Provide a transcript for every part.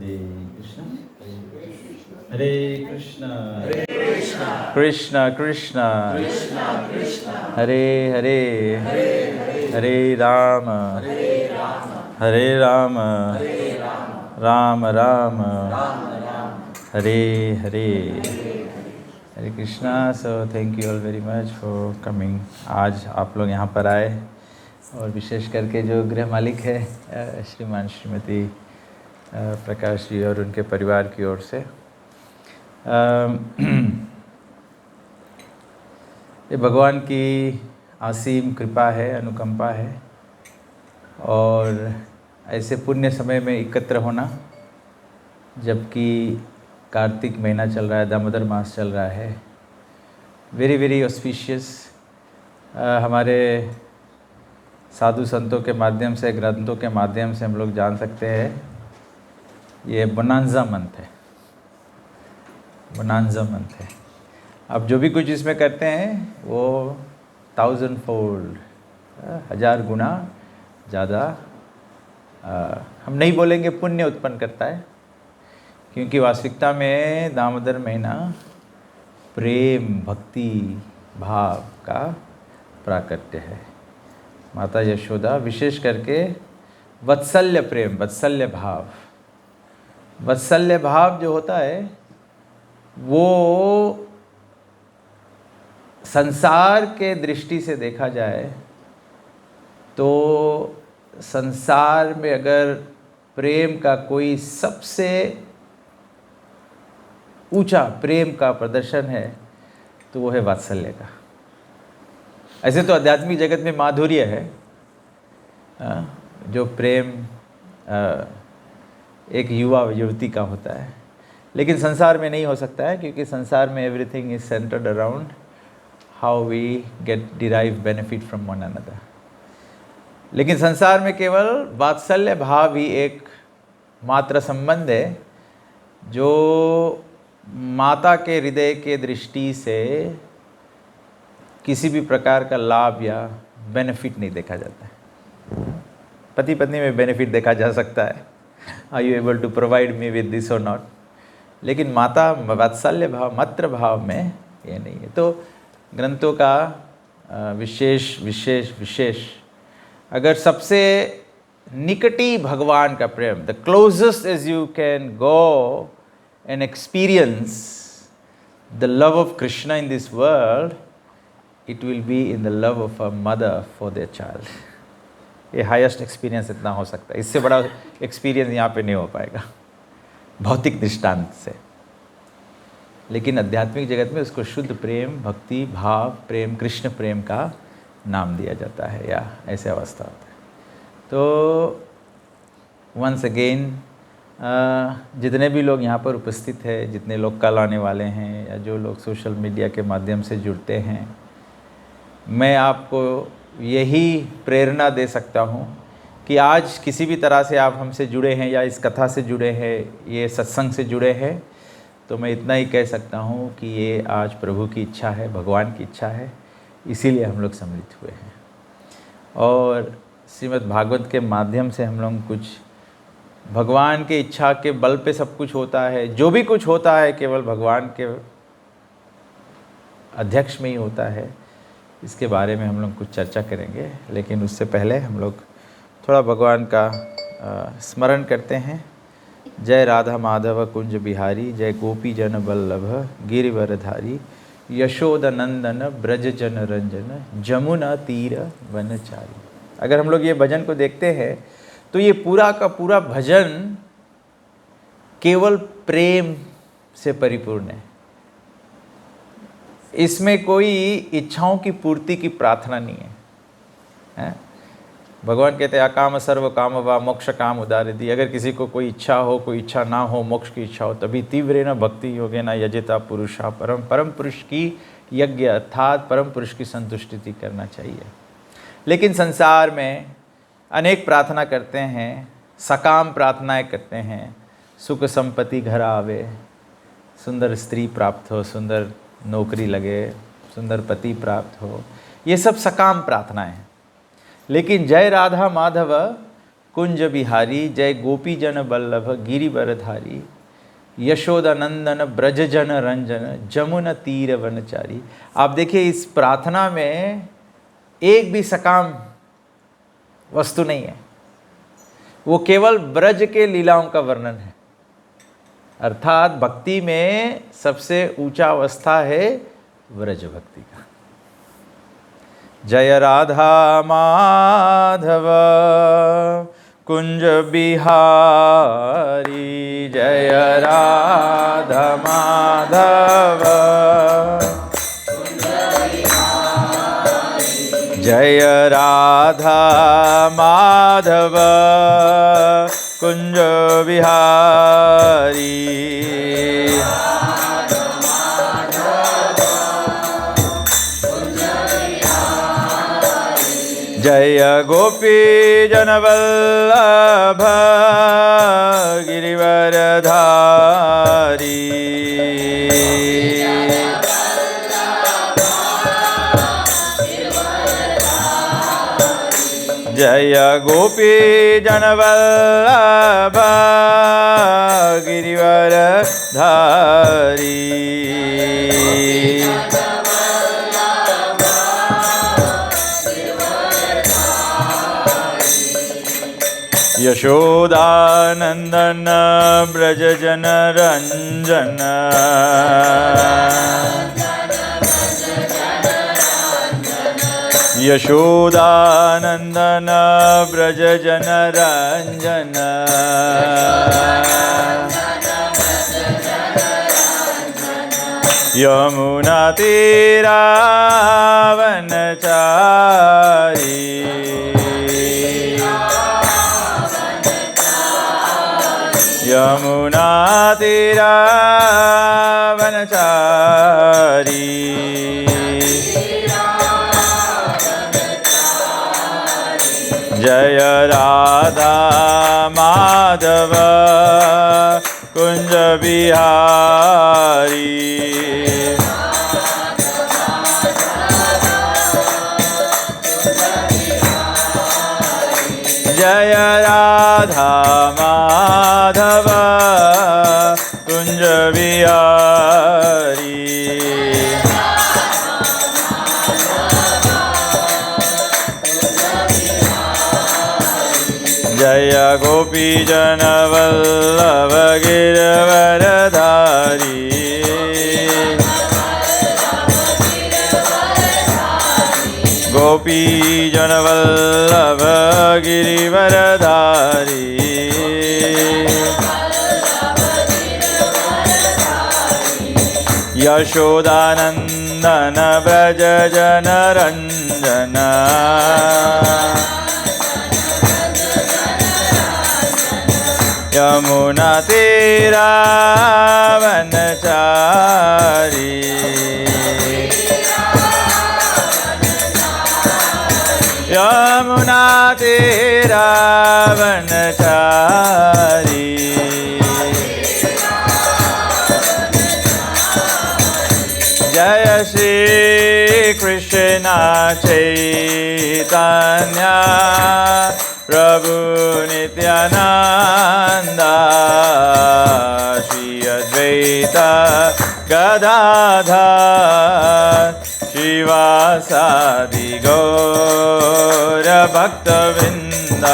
Hare Krishna, Krishna Krishna, Hare Hare, Hare Rama, Hare Rama, Rama Rama, Hare Hare. Hare Krishna. So thank you all very much for coming. आज आप लोग यहाँ पर आए और विशेष करके जो गृह मालिक है श्रीमान श्रीमती प्रकाश जी और उनके परिवार की ओर से ये भगवान की असीम कृपा है, अनुकंपा है और ऐसे पुण्य समय में एकत्र होना, जबकि कार्तिक महीना चल रहा है, दामोदर मास चल रहा है, वेरी वेरी ऑस्पिशियस। हमारे साधु संतों के माध्यम से, ग्रंथों के माध्यम से हम लोग जान सकते हैं ये बोनांजा मंथ है, बोनांजा मंथ है। अब जो भी कुछ इसमें करते हैं वो 1000-fold, 1000 गुना ज़्यादा हम नहीं बोलेंगे पुण्य उत्पन्न करता है, क्योंकि वास्तविकता में दामोदर महीना प्रेम, भक्ति, भाव का प्राकट्य है। माता यशोदा विशेष करके वत्सल्य प्रेम, वत्सल्य भाव, वत्सल्य भाव जो होता है वो संसार के दृष्टि से देखा जाए तो संसार में अगर प्रेम का कोई सबसे ऊंचा प्रेम का प्रदर्शन है तो वो है वात्सल्य का। ऐसे तो आध्यात्मिक जगत में माधुर्य है, जो प्रेम एक युवा युवती का होता है, लेकिन संसार में नहीं हो सकता है, क्योंकि संसार में everything is centred around how we get derive benefit from one another. लेकिन संसार में केवल वात्सल्य भाव ही एक मात्र संबंध है जो माता के हृदय के दृष्टि से किसी भी प्रकार का लाभ या बेनिफिट नहीं देखा जाता है। पति पत्नी में बेनिफिट देखा जा सकता है, are you able to provide me with this और नॉट, लेकिन माता वात्सल्य भाव, मातृ भाव में ये नहीं है। तो ग्रंथों का विशेष अगर सबसे निकटी भगवान का प्रेम, the closest as you can go and experience the love of Krishna in this world, it will be in the love of a mother for their child. ये हाईएस्ट एक्सपीरियंस इतना हो सकता है, इससे बड़ा एक्सपीरियंस यहाँ पे नहीं हो पाएगा भौतिक दृष्टांत से। लेकिन आध्यात्मिक जगत में उसको शुद्ध प्रेम, भक्ति, भाव, प्रेम, कृष्ण प्रेम का नाम दिया जाता है, या ऐसे अवस्था होता है। तो वंस अगेन जितने भी लोग यहाँ पर उपस्थित हैं, जितने लोग कल आने वाले हैं या जो लोग सोशल मीडिया के माध्यम से जुड़ते हैं, मैं आपको यही प्रेरणा दे सकता हूँ कि आज किसी भी तरह से आप हमसे जुड़े हैं या इस कथा से जुड़े हैं, ये सत्संग से जुड़े हैं, तो मैं इतना ही कह सकता हूँ कि ये आज प्रभु की इच्छा है, भगवान की इच्छा है, इसीलिए हम लोग सम्मिलित हुए हैं। और श्रीमद् भागवत के माध्यम से हम लोग कुछ भगवान के इच्छा के बल पे सब कुछ होता है, जो भी कुछ होता है केवल भगवान के अध्यक्ष में ही होता है, इसके बारे में हम लोग कुछ चर्चा करेंगे। लेकिन उससे पहले हम लोग थोड़ा भगवान का स्मरण करते हैं। जय राधा माधव कुंज बिहारी, जय गोपी जन वल्लभ गिरिवरधारी, यशोदा नंदन ब्रज जन रंजन, जमुना तीर वनचारी। अगर हम लोग ये भजन को देखते हैं तो ये पूरा का पूरा भजन केवल प्रेम से परिपूर्ण है। इसमें कोई इच्छाओं की पूर्ति की प्रार्थना नहीं है, भगवान कहते हैं अकाम सर्व काम वा मोक्ष काम उदारति। अगर किसी को कोई इच्छा हो, कोई इच्छा ना हो, मोक्ष की इच्छा हो, तभी तीव्रेण भक्ति योगेन यजता पुरुषा परम। परम पुरुष की यज्ञ अर्थात परम पुरुष की संतुष्टि करना चाहिए। लेकिन संसार में अनेक प्रार्थना करते हैं, सकाम प्रार्थनाएं करते हैं, सुख संपत्ति घर आवे, सुंदर स्त्री प्राप्त हो, सुंदर नौकरी लगे, सुंदर पति प्राप्त हो, ये सब सकाम प्रार्थनाएं हैं। लेकिन जय राधा माधव कुंज बिहारी, जय गोपी जन बल्लभ गिरिवरधारी, यशोदानंदन ब्रज जन रंजन, जमुना तीर वनचारी। आप देखिए इस प्रार्थना में एक भी सकाम वस्तु नहीं है, वो केवल ब्रज के लीलाओं का वर्णन है। अर्थात भक्ति में सबसे ऊंचा अवस्था है ब्रज भक्ति का। जय राधा माधव कुंज बिहारी, जय राधा माधव जय राधा माधव कुंज बिहारी। जय गोपी जनवल्लभ गिरिवरधारी, जय गोपी जनवल्लभ गिरिवरधारी। यशोदानंदन ब्रज जन रंजन, यशोदानंदन ब्रज जन रंजन, यमुना तीरावनचारी, यमुना तीरावनचारी। जय राधा माधव कुंज बिहारी, जय राधा माधव कुंज बिहारी। जय गोपी जन वल्लभ गिरिवरधारी, गोपी जन वल्लभ गिरिवरधारी, यशोदानंदन ब्रज जन रंजन, यमुना तीरावनचारी, यमुना तीरावनचारी। जय श्री कृष्ण चैतन्य प्रभु नित्यानंद, श्री अद्वैत गदाधर शिवासादि गौर भक्तवृंद।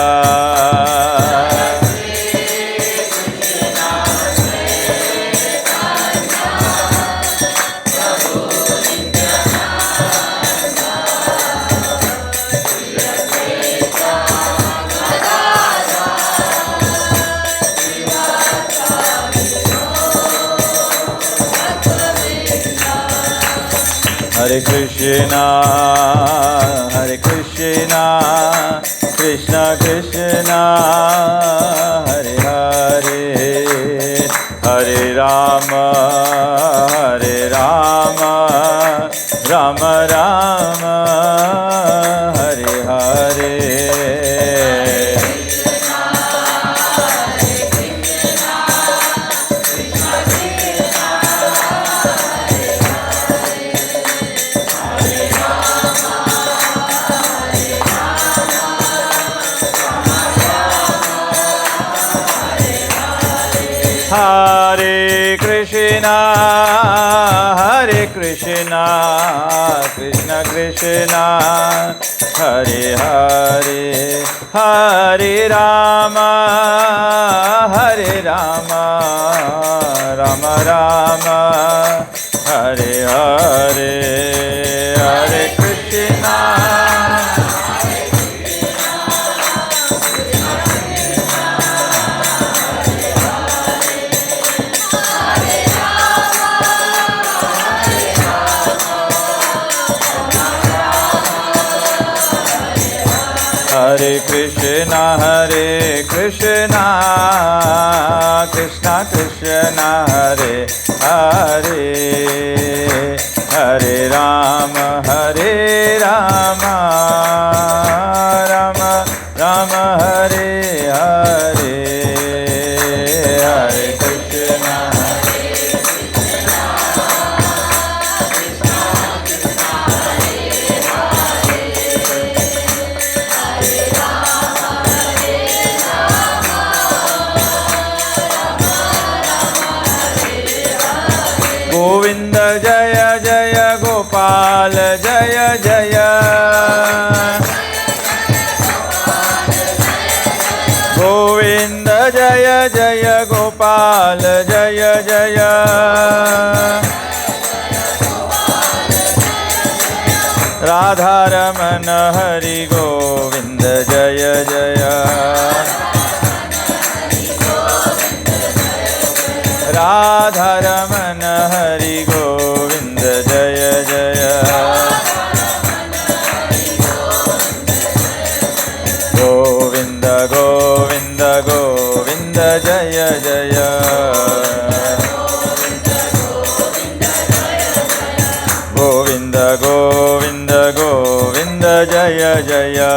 हरे कृष्णा कृष्ण कृष्णा हरे हरे, हरे Ram Ram Ram Hare Hare. Krishna, Krishna Krishna, Hare Hare, Hare Rama, Hare Rama, Rama Rama, Hare Hare, Hare Krishna. Hare Krishna, Krishna Krishna, Hare Hare, Hare Rama, Rama Rama, Hare Hare, Hare Krishna. Govinda Jaya Jaya Gopal Jaya Jaya, Govinda Jaya Jaya Gopal Jaya Jaya, Radha Ramana Hari Govinda Jaya Jaya, Radha Ramana Hari Govinda Jaya Jaya, Govinda Govinda Govinda Jaya Jaya, Govinda Govinda Govinda Jaya Jaya,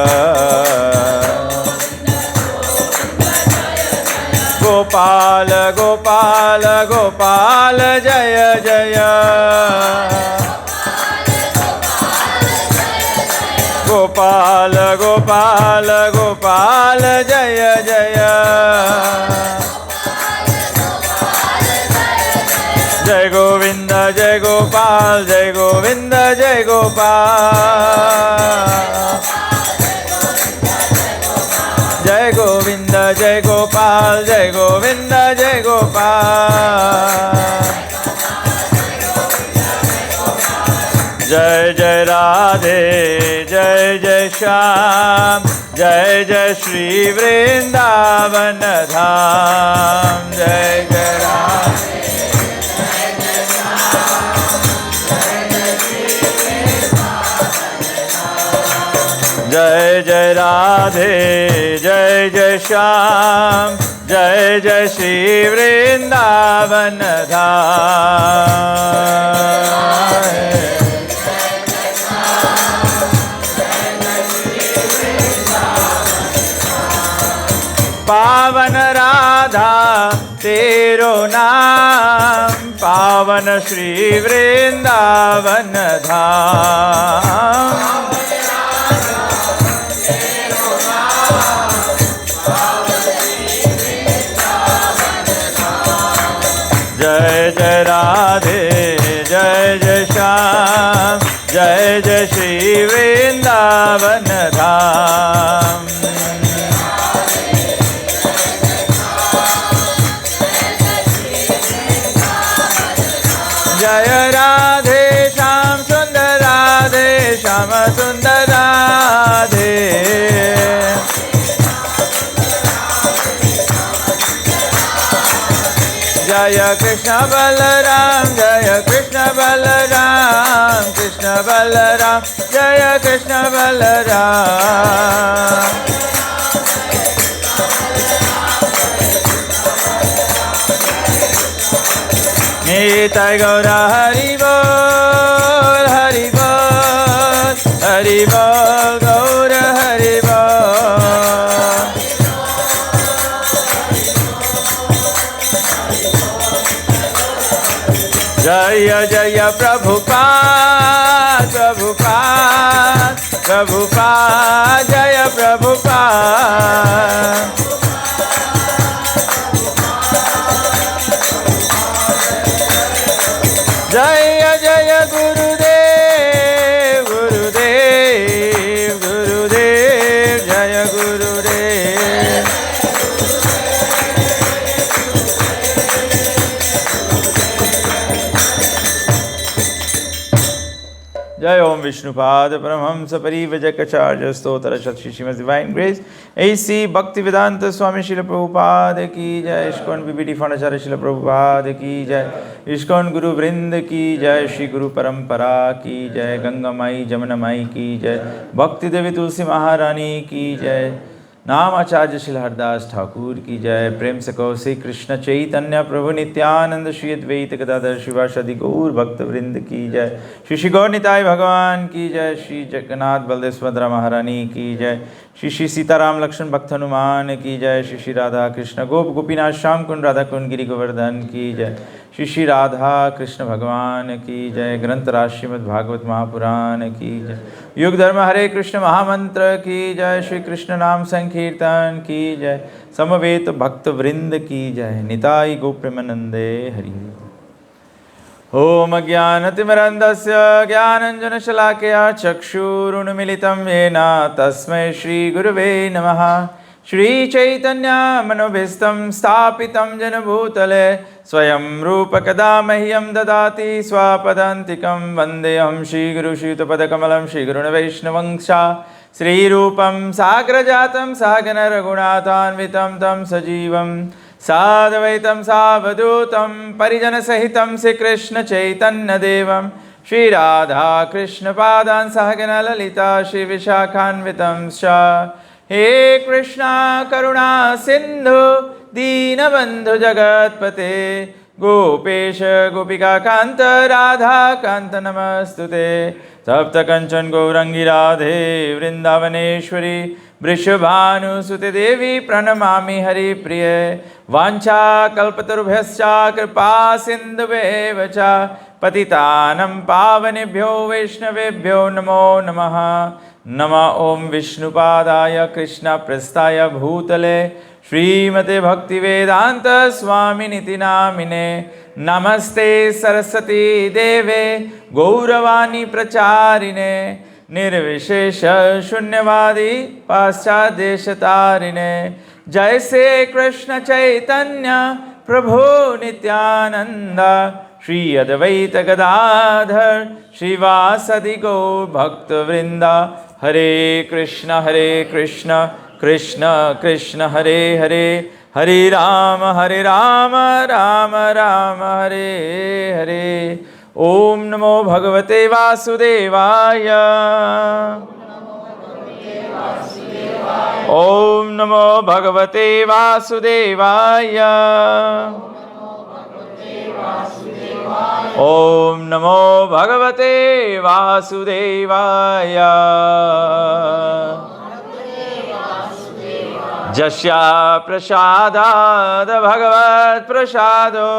Gopal Gopal Gopal Jaya Jaya, Gopal Gopal Gopal Jaya Jaya, Jai Govinda Jai Gopal Jai Govinda Jai Gopal, Jai Govinda Jai Gopal Jai Govinda Jai Gopal, Jai Jai Radhe Jai Jai Shyam, Jai Jai Shri Vrindavan Dham, Jai Jai Radhe Jai Jai Radhe Jai Jai Shyam, Jai Jai Shri Vrindavan Dham, पावन राधा तेरो नाम, पावन श्री वृंदावन धाम, जय जय राधे जय जय श्याम, जय जय श्री वृंदावन धाम, जय राधे श्याम सुंदर राधे श्याम सुंदर राधे, जय कृष्ण बलराम जय कृष्ण बलराम, कृष्ण बलराम जय कृष्ण बलराम, निताय गौर हरि बोल हरि बोल हरि बोल गौर हरि बोल, जय जय प्रभुपाद प्रभुपाद प्रभुपाद जय प्रभुपाद, जय जय गुरु विष्णुपाद परमहंस परिव्रजकाचार्य स्तोत्र श्रीमद् डिवाइन ग्रेस ऐसी भक्ति वेदांत स्वामी शिल प्रभुपाद की जय। इस्कॉन बीबीटी फाउंडाचार्य शिल प्रभुपाद की जय। इस्कॉन गुरु वृंद की जय। श्री गुरु परंपरा की जय। गंगा माई जमुना माई की जय। भक्ति देवी तुलसी महारानी की जय। नाम आचार्य श्री हरदास ठाकुर की जय। प्रेम से कहो श्री कृष्ण चैतन्य प्रभु नित्यानंद श्री अद्वैत गदाधर शिवासादि गौर भक्त वृंद की जय। श्री श्री गौर निताय भगवान की जय। श्री जगन्नाथ बलदेव सुभद्रा महारानी की जय। श्री श्री सीताराम लक्ष्मण भक्त हनुमान की जय। श्री श्री राधा कृष्ण गोप गोपीनाथ श्याम कुंड राधा कुंड गिरि गोवर्धन की जय। श्री श्री राधा कृष्ण भगवान की जय। ग्रंथ राज श्रीमद् भागवत महापुराण की जय। युग धर्म हरे कृष्ण महामंत्र की जय। श्री कृष्ण नाम संकीर्तन की जय। समवेत भक्त वृंद की जय। निताई गोप्रेमानंदे हरि। ओम अज्ञानतिमिरन्धस्य ज्ञानञ्जनशलाकया चक्षुरुन्मिलितं येन तस्मै श्रीगुरुवे नमः। श्रीचैतन्यमनोभीष्टं स्थापितं जनभूतले स्वयं रूपकदा मह्यं ददाति स्वपदान्तिकं। वन्देऽहं श्रीगुरुश्रीयुतपदकमलं श्रीगुरुन् वैष्णवंशा श्रीरूपं साग्रजातं सहगणरघुनाथान्वितं तं सजीवं साद्वैतं सावधूतं परिजनसहितं श्रीकृष्णचैतन्यदेवं श्रीराधाकृष्णपादान् सहगण ललिता श्रीविशाखान्वितं च। हे कृष्णा करुणा सिंधु दीनबंधु जगत्पते गोपेश गोपिका कांत राधा कांत नमस्तुते। तप्त कंचन गौरंगी राधे वृंदावनेश्वरी वृषभानुसुते देवी प्रणमामि हरिप्रिय। वाञ्छा कल्पतरुभ्यश्च कृपा सिन्धुभ्येव च पतितानं पावनेभ्यो वैष्णवेभ्यो नमो नमः। नमः ओं विष्णुपादाय कृष्णप्रेष्ठाय भूतले श्रीमते भक्तिवेदांत स्वामिनिति नामिने। नमस्ते सरस्वती देवे गौरवाणी प्रचारिणे निर्विशेष शून्यवादी पाश्चादेशतारिणे। जय श्री कृष्ण चैतन्य प्रभु नित्यानंद श्री अद्वैत गदाधर श्रीवासदि गौर भक्त वृंदा। हरे कृष्ण कृष्ण कृष्ण हरे हरे हरे राम राम राम हरे हरे। ओम नमो भगवते वासुदेवाय। ओम नमो भगवते वासुदेवाय। ओम नमो भगवते वासुदेवाय। जस्या प्रसादाद भगवत प्रसादो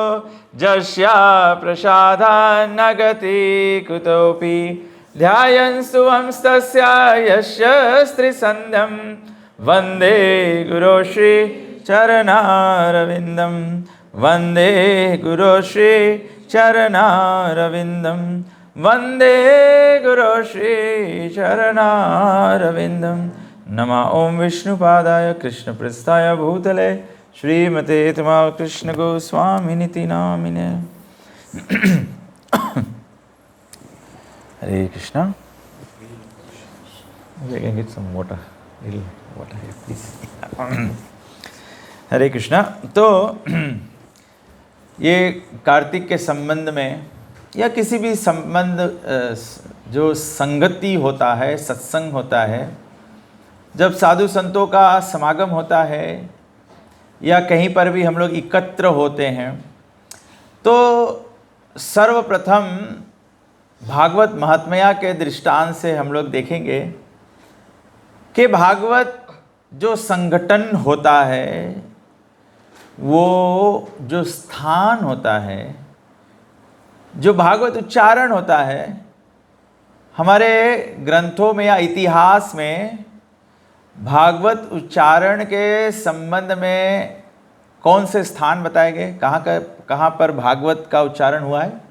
जस्या प्रसादान्न गति कुतोपि। ध्यायन्तु हंस्तस्य यस्य स्त्रीसन्ध्यं वन्दे गुरो श्री चरणारविन्दं। वन्दे गुरो श्री चरणारविन्दं। वन्दे गुरो श्री चरणारविन्दं। नमः ओं विष्णुपादाय कृष्णप्रेष्ठाय भूतले श्रीमते तमाल कृष्ण गोस्वामिनिति नामिने। हरे कृष्णा। हरे कृष्णा। तो ये कार्तिक के संबंध में या किसी भी संबंध जो संगति होता है, सत्संग होता है, जब साधु संतों का समागम होता है या कहीं पर भी हम लोग एकत्र होते हैं, तो सर्वप्रथम भागवत महात्म्य के दृष्टांत से हम लोग देखेंगे कि भागवत जो संगठन होता है, वो जो स्थान होता है, जो भागवत उच्चारण होता है, हमारे ग्रंथों में या इतिहास में भागवत उच्चारण के संबंध में कौन से स्थान बताए गए, कहाँ पर भागवत का उच्चारण हुआ है?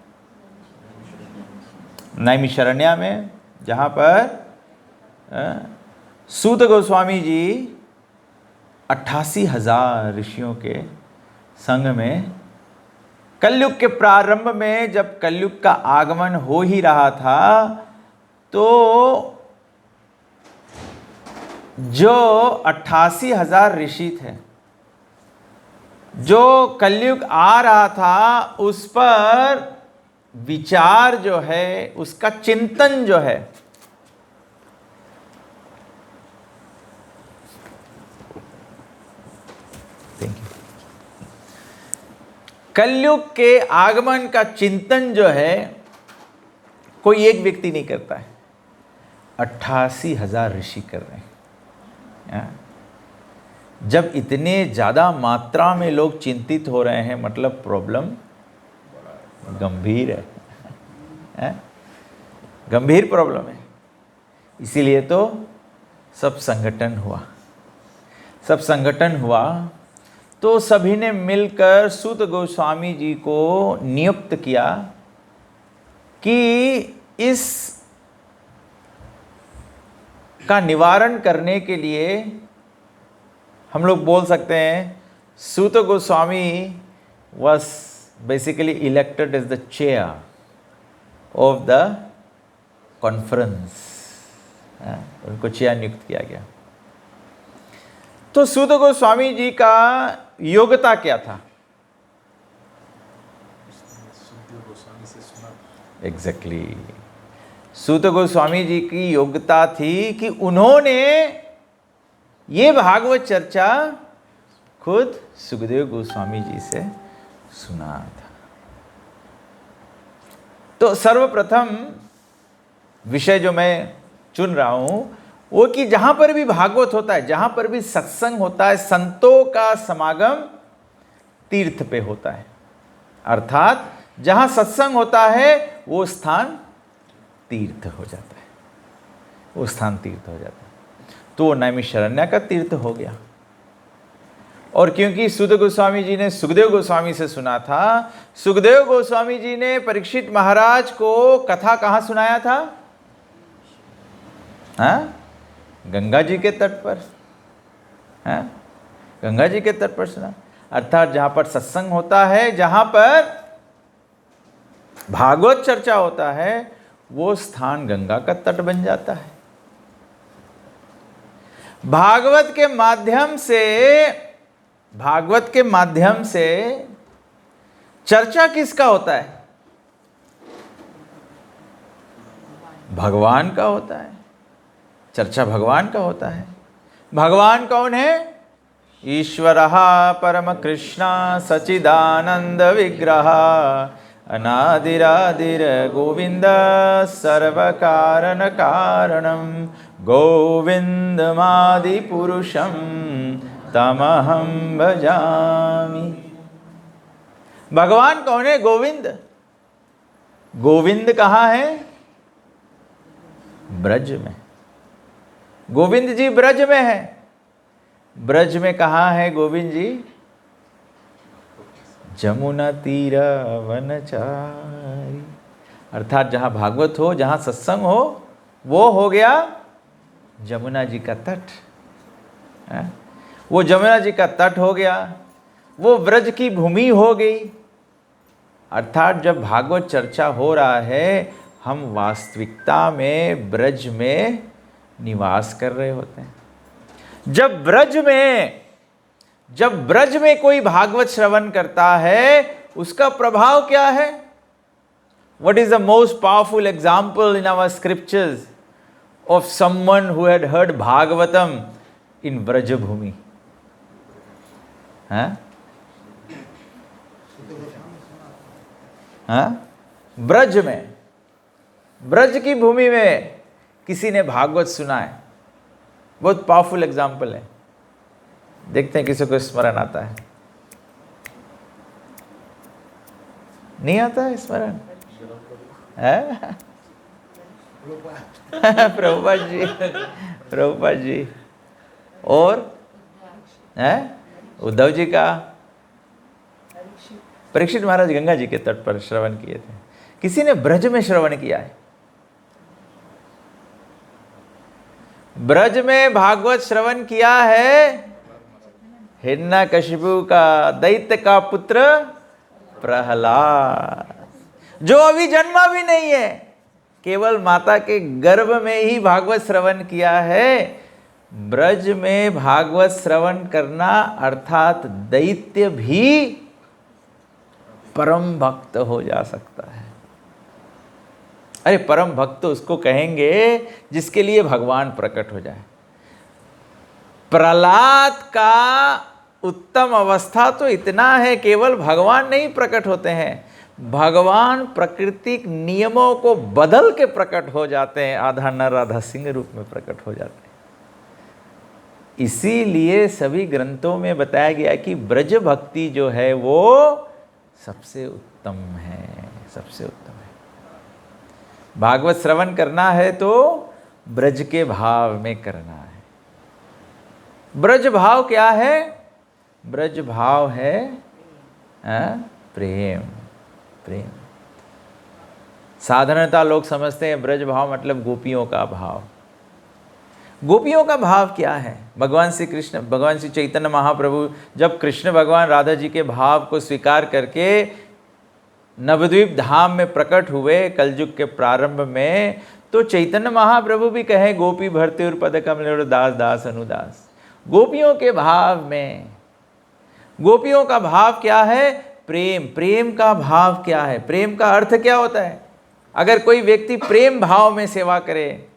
नैमिषारण्य में, जहाँ पर सूत गोस्वामी जी 88,000 ऋषियों के संग में कलयुग के प्रारंभ में, जब कलयुग का आगमन हो ही रहा था, तो जो 88,000 ऋषि थे, जो कलयुग आ रहा था, उस पर विचार जो है, उसका चिंतन जो है, कलयुग के आगमन का चिंतन जो है कोई एक व्यक्ति नहीं करता है, 88,000 ऋषि कर रहे हैं। जब इतने ज़्यादा मात्रा में लोग चिंतित हो रहे हैं, मतलब प्रॉब्लम गंभीर है, गंभीर प्रॉब्लम है। इसीलिए तो सब संगठन हुआ। तो सभी ने मिलकर सूत गोस्वामी जी को नियुक्त किया कि इस का निवारण करने के लिए हम लोग बोल सकते हैं सूत Goswami was basically elected as the chair of the conference। उनको चेयर नियुक्त किया गया। तो सूत गोस्वामी जी का योग्यता क्या था? एग्जैक्टली, सूत गोस्वामी जी की योग्यता थी कि उन्होंने ये भागवत चर्चा खुद सुखदेव गोस्वामी जी से सुना था। तो सर्वप्रथम विषय जो मैं चुन रहा हूं वो कि जहां पर भी भागवत होता है, जहां पर भी सत्संग होता है, संतों का समागम तीर्थ पे होता है। अर्थात जहां सत्संग होता है वो स्थान तीर्थ हो जाता है, वो स्थान तीर्थ हो जाता है। तो वो नैमिषारण्य का तीर्थ हो गया। और क्योंकि सूत गोस्वामी जी ने सुखदेव गोस्वामी से सुना था, सुखदेव गोस्वामी जी ने परीक्षित महाराज को कथा कहाँ सुनाया था? हाँ, गंगा जी के तट पर। हाँ, गंगा जी के तट पर सुना। अर्थात जहां पर सत्संग होता है, जहां पर भागवत चर्चा होता है, वो स्थान गंगा का तट बन जाता है। भागवत के माध्यम से चर्चा किसका होता है? भगवान का होता है। चर्चा भगवान का होता है। भगवान कौन है? ईश्वरः परम कृष्ण सच्चिदानंद विग्रह अनादिरादिर गोविंद सर्वकारण कारणम गोविंदमादि पुरुषम तमहम भजामि। भगवान कौन है? गोविंद। गोविंद कहाँ है? ब्रज में। गोविंद जी ब्रज में है। ब्रज में कहाँ है गोविंद जी? जमुना तीर वनचारी। अर्थात जहाँ भागवत हो, जहाँ सत्संग हो, वो हो गया जमुना जी का तट। वो जमुना जी का तट हो गया, वो ब्रज की भूमि हो गई। अर्थात जब भागवत चर्चा हो रहा है, हम वास्तविकता में ब्रज में निवास कर रहे होते हैं। जब ब्रज में कोई भागवत श्रवण करता है, उसका प्रभाव क्या है? What is the most powerful example in our scriptures of someone who had heard Bhagavatam in Brajabhumi? हाँ? ब्रज में, ब्रज की भूमि में किसी ने भागवत सुना है। बहुत पावरफुल एग्जाम्पल है। देखते हैं किसी को स्मरण आता है? नहीं आता है स्मरण? प्रभुपाद जी और उद्धव जी का। परीक्षित महाराज गंगा जी के तट पर श्रवण किए थे। किसी ने ब्रज में श्रवण किया है। ब्रज में भागवत श्रवण किया है हिरण्यकशिपु का, दैत्य का पुत्र प्रहलाद, जो अभी जन्मा भी नहीं है। केवल माता के गर्भ में ही भागवत श्रवण किया है। ब्रज में भागवत श्रवण करना अर्थात दैत्य भी परम भक्त हो जा सकता है। अरे परम भक्त उसको कहेंगे जिसके लिए भगवान प्रकट हो जाए। प्रहलाद का उत्तम अवस्था तो इतना है, केवल भगवान नहीं प्रकट होते हैं, भगवान प्राकृतिक नियमों को बदल के प्रकट हो जाते हैं, आधा नर आधा सिंह रूप में प्रकट हो जाते हैं। इसीलिए सभी ग्रंथों में बताया गया कि ब्रज भक्ति जो है वो सबसे उत्तम है, सबसे उत्तम है। भागवत श्रवण करना है तो ब्रज के भाव में करना है। ब्रज भाव क्या है? ब्रज भाव है प्रेम। प्रेम साधारणतः लोग समझते हैं ब्रज भाव मतलब गोपियों का भाव। गोपियों का भाव क्या है? भगवान श्री कृष्ण, भगवान श्री चैतन्य महाप्रभु जब कृष्ण भगवान राधा जी के भाव को स्वीकार करके नवद्वीप धाम में प्रकट हुए कलयुग के प्रारंभ में, तो चैतन्य महाप्रभु भी कहे गोपी भर्तृ पद कमल दास दास अनुदास। गोपियों के भाव में, गोपियों का भाव क्या है? प्रेम। प्रेम का भाव क्या है? प्रेम का अर्थ क्या होता है? अगर कोई व्यक्ति प्रेम भाव में सेवा करे,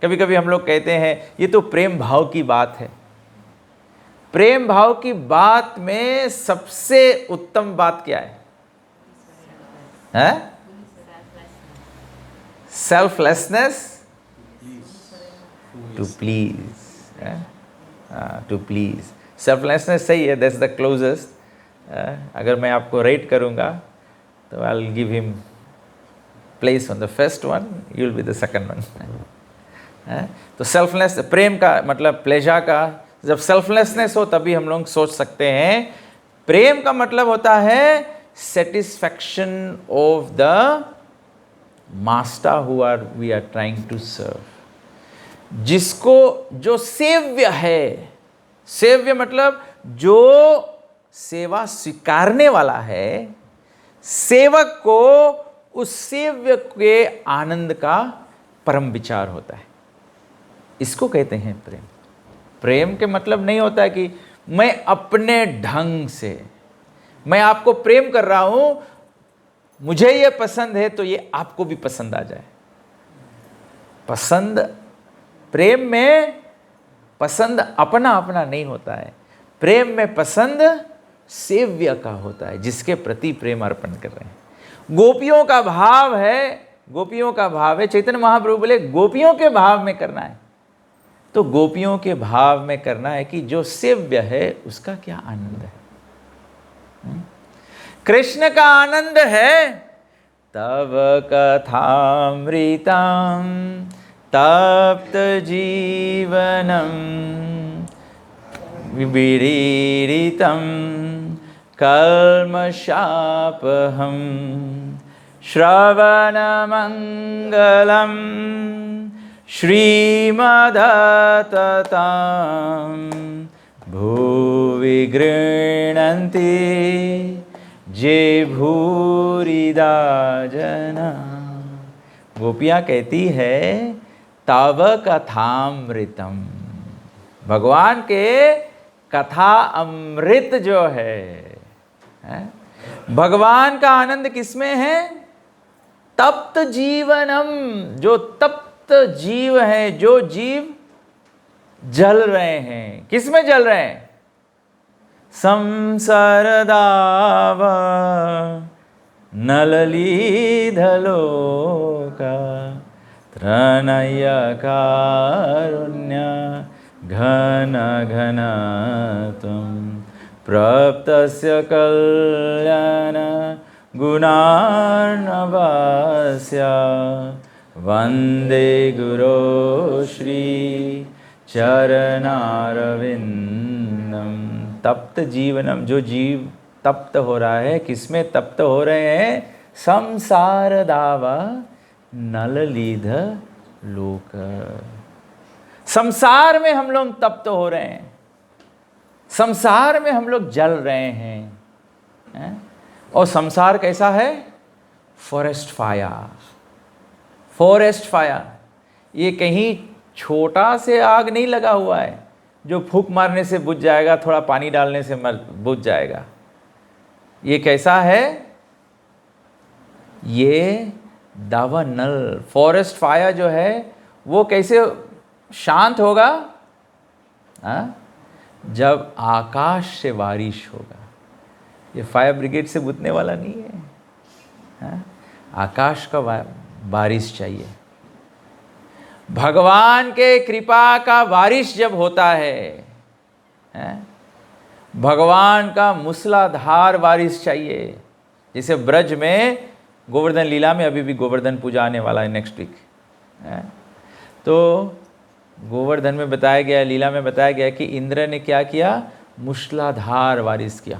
कभी कभी हम लोग कहते हैं ये तो प्रेम भाव की बात है। प्रेम भाव की बात में सबसे उत्तम बात क्या है? Selflessness, to please. To please, selflessness सही है, दैट्स द क्लोजेस्ट। अगर मैं आपको रेट करूंगा तो I will give him place on the first one, you will be the second one. तो सेल्फलेस, प्रेम का मतलब प्लेजर का, जब सेल्फलेसनेस हो तभी हम लोग सोच सकते हैं। प्रेम का मतलब होता है satisfaction of the master who are we are trying to serve. जिसको, जो सेव्य है, सेव्य मतलब जो सेवा स्वीकारने वाला है, सेवक को उस सेव्य के आनंद का परम विचार होता है। इसको कहते हैं प्रेम। प्रेम के मतलब नहीं होता है कि मैं अपने ढंग से, मैं आपको प्रेम कर रहा हूं, मुझे ये पसंद है तो ये आपको भी पसंद आ जाए। पसंद, प्रेम में पसंद अपना अपना नहीं होता है। प्रेम में पसंद सेव्य का होता है, जिसके प्रति प्रेम अर्पण कर रहे हैं। गोपियों का भाव है, गोपियों का भाव है, चैतन्य महाप्रभु बोले गोपियों के भाव में करना है। तो गोपियों के भाव में करना है कि जो सेव्य है उसका क्या आनंद है। कृष्ण का आनंद है तव कथामृतम तप्त जीवनम विरीरितम कल्मषापहम श्रवणमंगलम श्रीमदततां भुवि गृह्णन्ति जे भूरिदा जना। गोपियाँ कहती है तव कथामृतम, भगवान के कथा अमृत जो है, भगवान का आनंद किसमें है? तप्त जीवनम, जो तप्त जीव है, जो जीव जल रहे हैं। किसमें जल रहे हैं? संसार दाव नललीधलोका त्रनय कारुण्य घन घन त्वं प्राप्तस्य कल्याण गुणार्णवस्य वंदे गुरो श्री चरणारविंदम। तप्त जीवनम, जो जीव तप्त हो रहा है, किसमें तप्त हो रहे हैं? संसार दावा नललीध लोक, संसार में हम लोग तप्त हो रहे हैं, संसार में हम लोग जल रहे हैं। और संसार कैसा है? फॉरेस्ट फायर, फॉरेस्ट फायर, ये कहीं छोटा से आग नहीं लगा हुआ है जो फूंक मारने से बुझ जाएगा, थोड़ा पानी डालने से बुझ जाएगा। ये कैसा है? ये दावानल फॉरेस्ट फायर जो है वो कैसे शांत होगा? जब आकाश से बारिश होगा। ये फायर ब्रिगेड से बुझने वाला नहीं है, आकाश का बारिश चाहिए। भगवान के कृपा का बारिश जब होता है, भगवान का मूसलाधार बारिश चाहिए। जैसे ब्रज में गोवर्धन लीला में, अभी भी गोवर्धन पूजा आने वाला है नेक्स्ट वीक, तो गोवर्धन में बताया गया, लीला में बताया गया कि इंद्र ने क्या किया? मूसलाधार बारिश किया।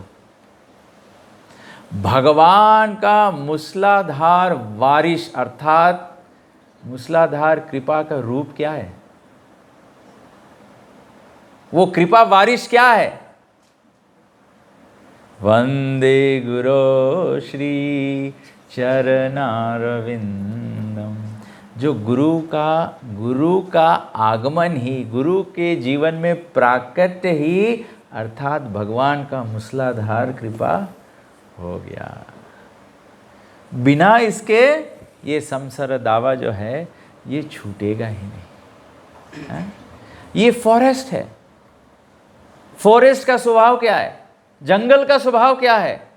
भगवान का मूसलाधार बारिश अर्थात मूसलाधार कृपा का रूप क्या है? वो कृपा बारिश क्या है? वंदे गुरो श्री चरणारविंदम। जो गुरु का आगमन ही, गुरु के जीवन में प्राकट्य ही अर्थात भगवान का मूसलाधार कृपा हो गया। बिना इसके ये संसार दावा जो है ये छूटेगा ही नहीं। ये फॉरेस्ट है। फॉरेस्ट का स्वभाव क्या है? जंगल का स्वभाव क्या है?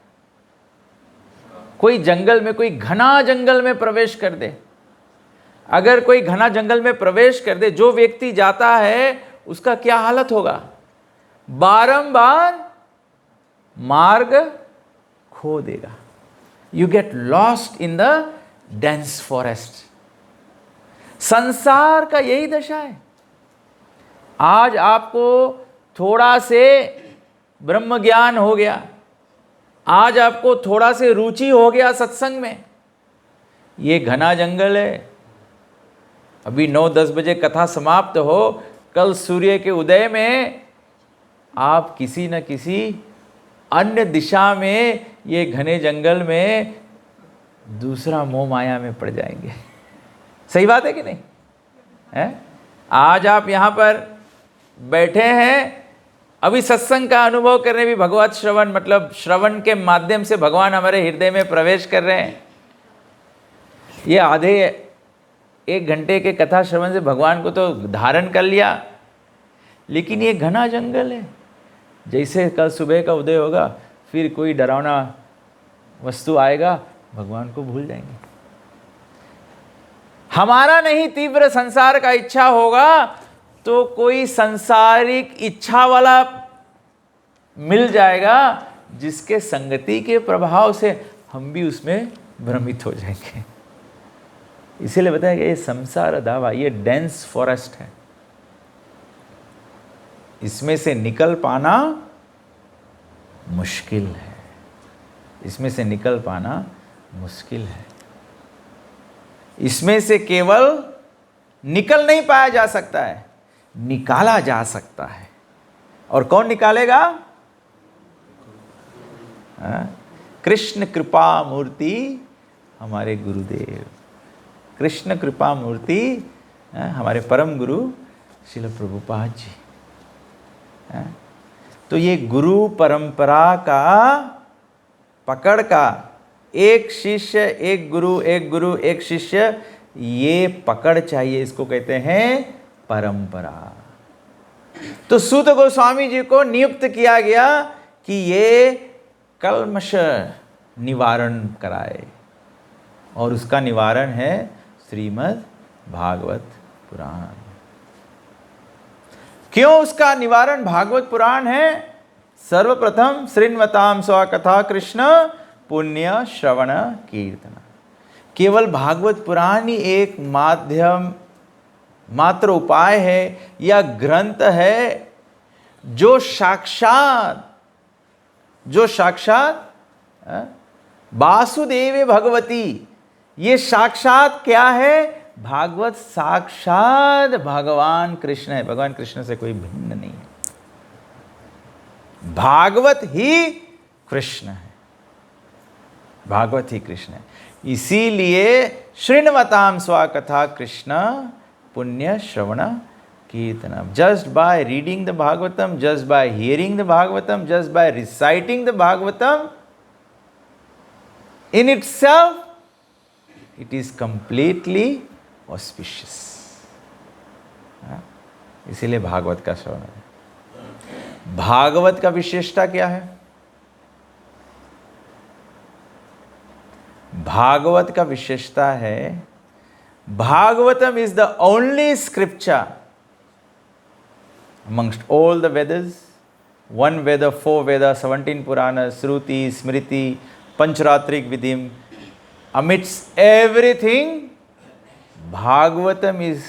कोई जंगल में, कोई घना जंगल में प्रवेश कर दे, अगर कोई घना जंगल में प्रवेश कर दे, जो व्यक्ति जाता है उसका क्या हालत होगा? बारंबार मार्ग खो देगा। You get lost in the dense forest. संसार का यही दशा है। आज आपको थोड़ा से ब्रह्म ज्ञान हो गया, आज आपको थोड़ा से रुचि हो गया सत्संग में, ये घना जंगल है। अभी 9-10 बजे कथा समाप्त हो, कल सूर्य के उदय में आप किसी न किसी अन्य दिशा में, ये घने जंगल में दूसरा मोह माया में पड़ जाएंगे। सही बात है कि नहीं है? आज आप यहाँ पर बैठे हैं, अभी सत्संग का अनुभव करने, भी भगवत श्रवण, मतलब श्रवण के माध्यम से भगवान हमारे हृदय में प्रवेश कर रहे हैं। ये आधे 1 घंटे के कथा श्रवण से भगवान को तो धारण कर लिया, लेकिन ये घना जंगल है। जैसे कल सुबह का उदय होगा, फिर कोई डरावना वस्तु आएगा, भगवान को भूल जाएंगे। हमारा नहीं तीव्र संसार का इच्छा होगा तो कोई संसारिक इच्छा वाला मिल जाएगा, जिसके संगति के प्रभाव से हम भी उसमें भ्रमित हो जाएंगे। इसीलिए बताया गया ये संसार दावा, ये डेंस फॉरेस्ट है, इसमें से निकल पाना मुश्किल है। इसमें से निकल पाना मुश्किल है। इसमें से केवल निकल नहीं पाया जा सकता है, निकाला जा सकता है। और कौन निकालेगा? कृष्ण कृपा मूर्ति हमारे गुरुदेव, कृष्ण कृपा मूर्ति हमारे परम गुरु श्रील प्रभुपाद जी। तो ये गुरु परंपरा का पकड़ का, एक शिष्य एक गुरु, एक गुरु एक शिष्य, ये पकड़ चाहिए। इसको कहते हैं परंपरा। तो सूत गोस्वामी जी को नियुक्त किया गया कि ये कल्मश निवारण कराए, और उसका निवारण है श्रीमद् भागवत पुराण। क्यों उसका निवारण भागवत पुराण है? सर्वप्रथम श्रृण्वताम स्वकथा कृष्ण पुण्य श्रवण कीर्तन। केवल भागवत पुराण ही एक मात्र उपाय है या ग्रंथ है जो साक्षात वासुदेव भगवती, ये साक्षात क्या है? भागवत साक्षात भगवान कृष्ण है। भगवान कृष्ण से कोई भिन्न नहीं है, भागवत ही कृष्ण है, भागवत ही कृष्ण है। इसीलिए शृण्वताम स्वकथा कृष्ण पुण्य श्रवण कीर्तनम. Just by reading the Bhagavatam, just by hearing the Bhagavatam, just by reciting the Bhagavatam, in itself, it is completely auspicious. इसीलिए भागवत का श्रवण है. भागवत का विशेषता क्या है? भागवत का विशेषता है, Bhagavatam is the only scripture amongst all the Vedas, one Veda, four Vedas, 17 Puranas, Shruti, Smriti, Panchratrik Vidim, amidst everything, Bhagavatam is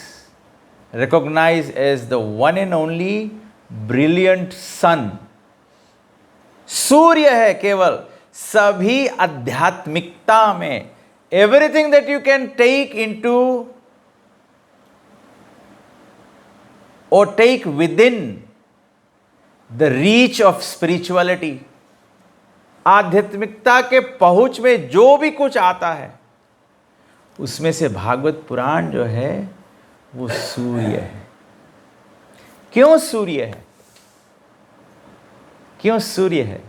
recognized as the one and only brilliant sun. सूर्य है केवल सभी आध्यात्मिकता में. Everything that you can take into or take within the reach of spirituality, आध्यात्मिकता के पहुंच में जो भी कुछ आता है, उसमें से भागवत पुराण जो है वो सूर्य है. क्यों सूर्य है? क्यों सूर्य है?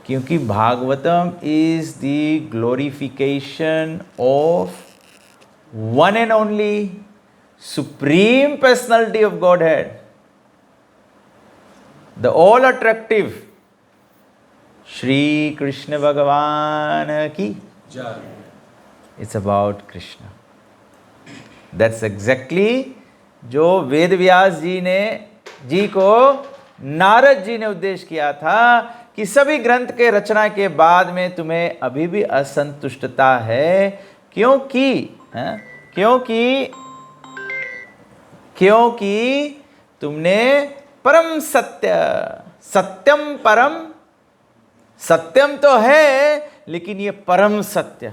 क्योंकि Bhagavatam is the glorification of one and only supreme personality of God head, the all attractive Shri Krishna भगवान की जय. It's about Krishna. That's exactly जो वेद व्यास जी को नारद जी ने उद्देश्य किया था कि सभी ग्रंथ के रचना के बाद में तुम्हें अभी भी असंतुष्टता है. क्योंकि तुमने परम सत्यम परम, सत्यम तो है लेकिन ये परम सत्य,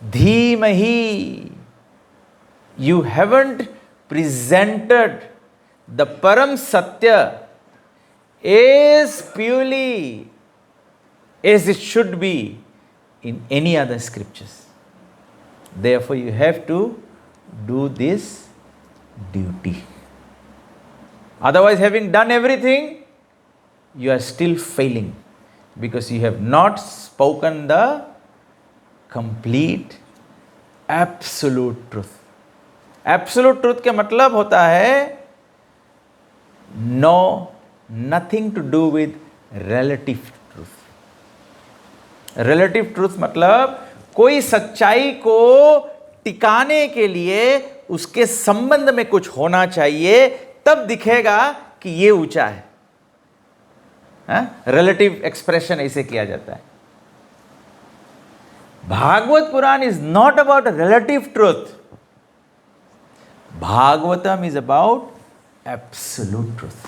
धीमहि, you haven't presented the param satya as purely as it should be in any other scriptures. Therefore you have to do this duty. Otherwise, having done everything, you are still failing because you have not spoken the complete absolute truth. Absolute truth के मतलब होता है nothing to do with relative truth. Relative truth मतलब कोई सच्चाई को टिकाने के लिए उसके संबंध में कुछ होना चाहिए, तब दिखेगा कि ये ऊंचा है. रिलेटिव एक्सप्रेशन ऐसे किया जाता है. Bhagavata Purana is not about relative truth. Bhagavatam is about absolute truth.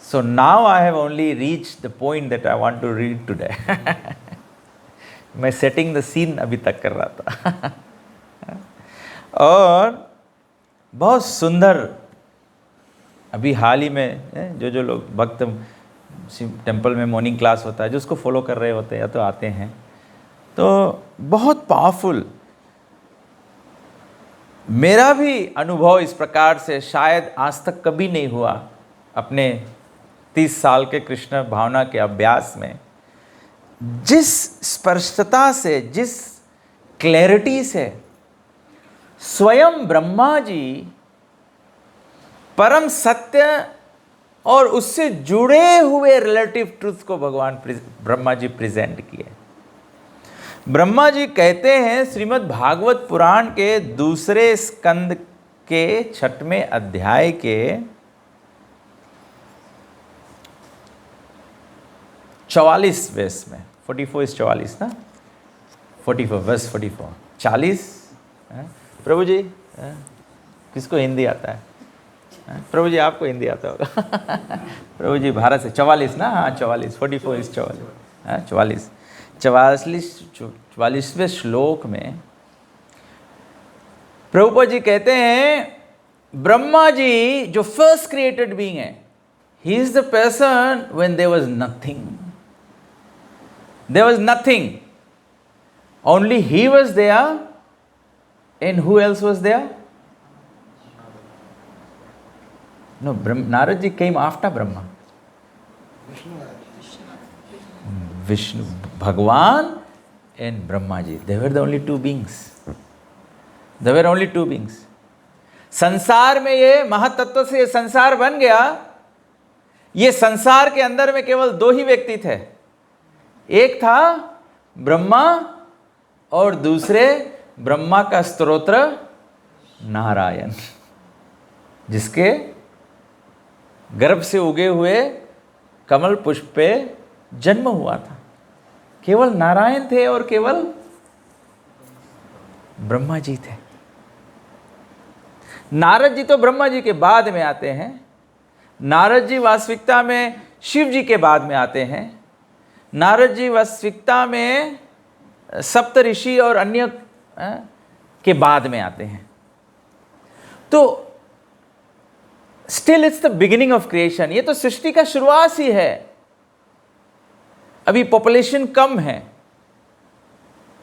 So now I have only reached the point that I want to read today. मैं setting the scene अभी तक कर रहा था. और बहुत सुंदर, अभी हाल ही में जो लोग भक्त टेम्पल में मॉर्निंग क्लास होता है, जो उसको फॉलो कर रहे होते हैं या तो आते हैं, तो बहुत पावरफुल मेरा भी अनुभव इस प्रकार से शायद आज तक कभी नहीं हुआ अपने 30 साल के कृष्ण भावना के अभ्यास में. जिस स्पष्टता से, जिस क्लैरिटी से स्वयं ब्रह्मा जी परम सत्य और उससे जुड़े हुए रिलेटिव ट्रूथ को भगवान ब्रह्मा जी प्रेजेंट किए. ब्रह्मा जी कहते हैं श्रीमद् भागवत पुराण के दूसरे स्कंद के 6वें अध्याय के 44 वर्ष में, 44 इज 44 ना, 44 वर्स 44 40. प्रभु जी किसको हिंदी आता है? प्रभु जी आपको हिंदी आता होगा. प्रभु जी भारत से 44 ना, हाँ 44, 44 इज 44. 44वें श्लोक में प्रभुपाद जी कहते हैं ब्रह्मा जी जो फर्स्ट क्रिएटेड बीइंग है, he is the person when there was nothing. There was nothing. Only he was there. And who else was there? No, Narad ji came after Brahma. Vishnu, Bhagwan and Brahma ji. They were the only two beings. They were only two beings. संसार में ये महातत्व से ये संसार बन गया. ये संसार के अंदर में केवल दो ही व्यक्ति थे. एक था ब्रह्मा और दूसरे ब्रह्मा का स्तोत्र नारायण, जिसके गर्भ से उगे हुए कमल पुष्प पे जन्म हुआ था. केवल नारायण थे और केवल ब्रह्मा जी थे. नारद जी तो ब्रह्मा जी के बाद में आते हैं. नारद जी वास्तविकता में शिव जी के बाद में आते हैं. नारद जी वास्तविकता में सप्त ऋषि और अन्य के बाद में आते हैं. तो still it's the beginning of creation. ये तो सृष्टि का शुरुआत ही है. अभी पॉपुलेशन कम है,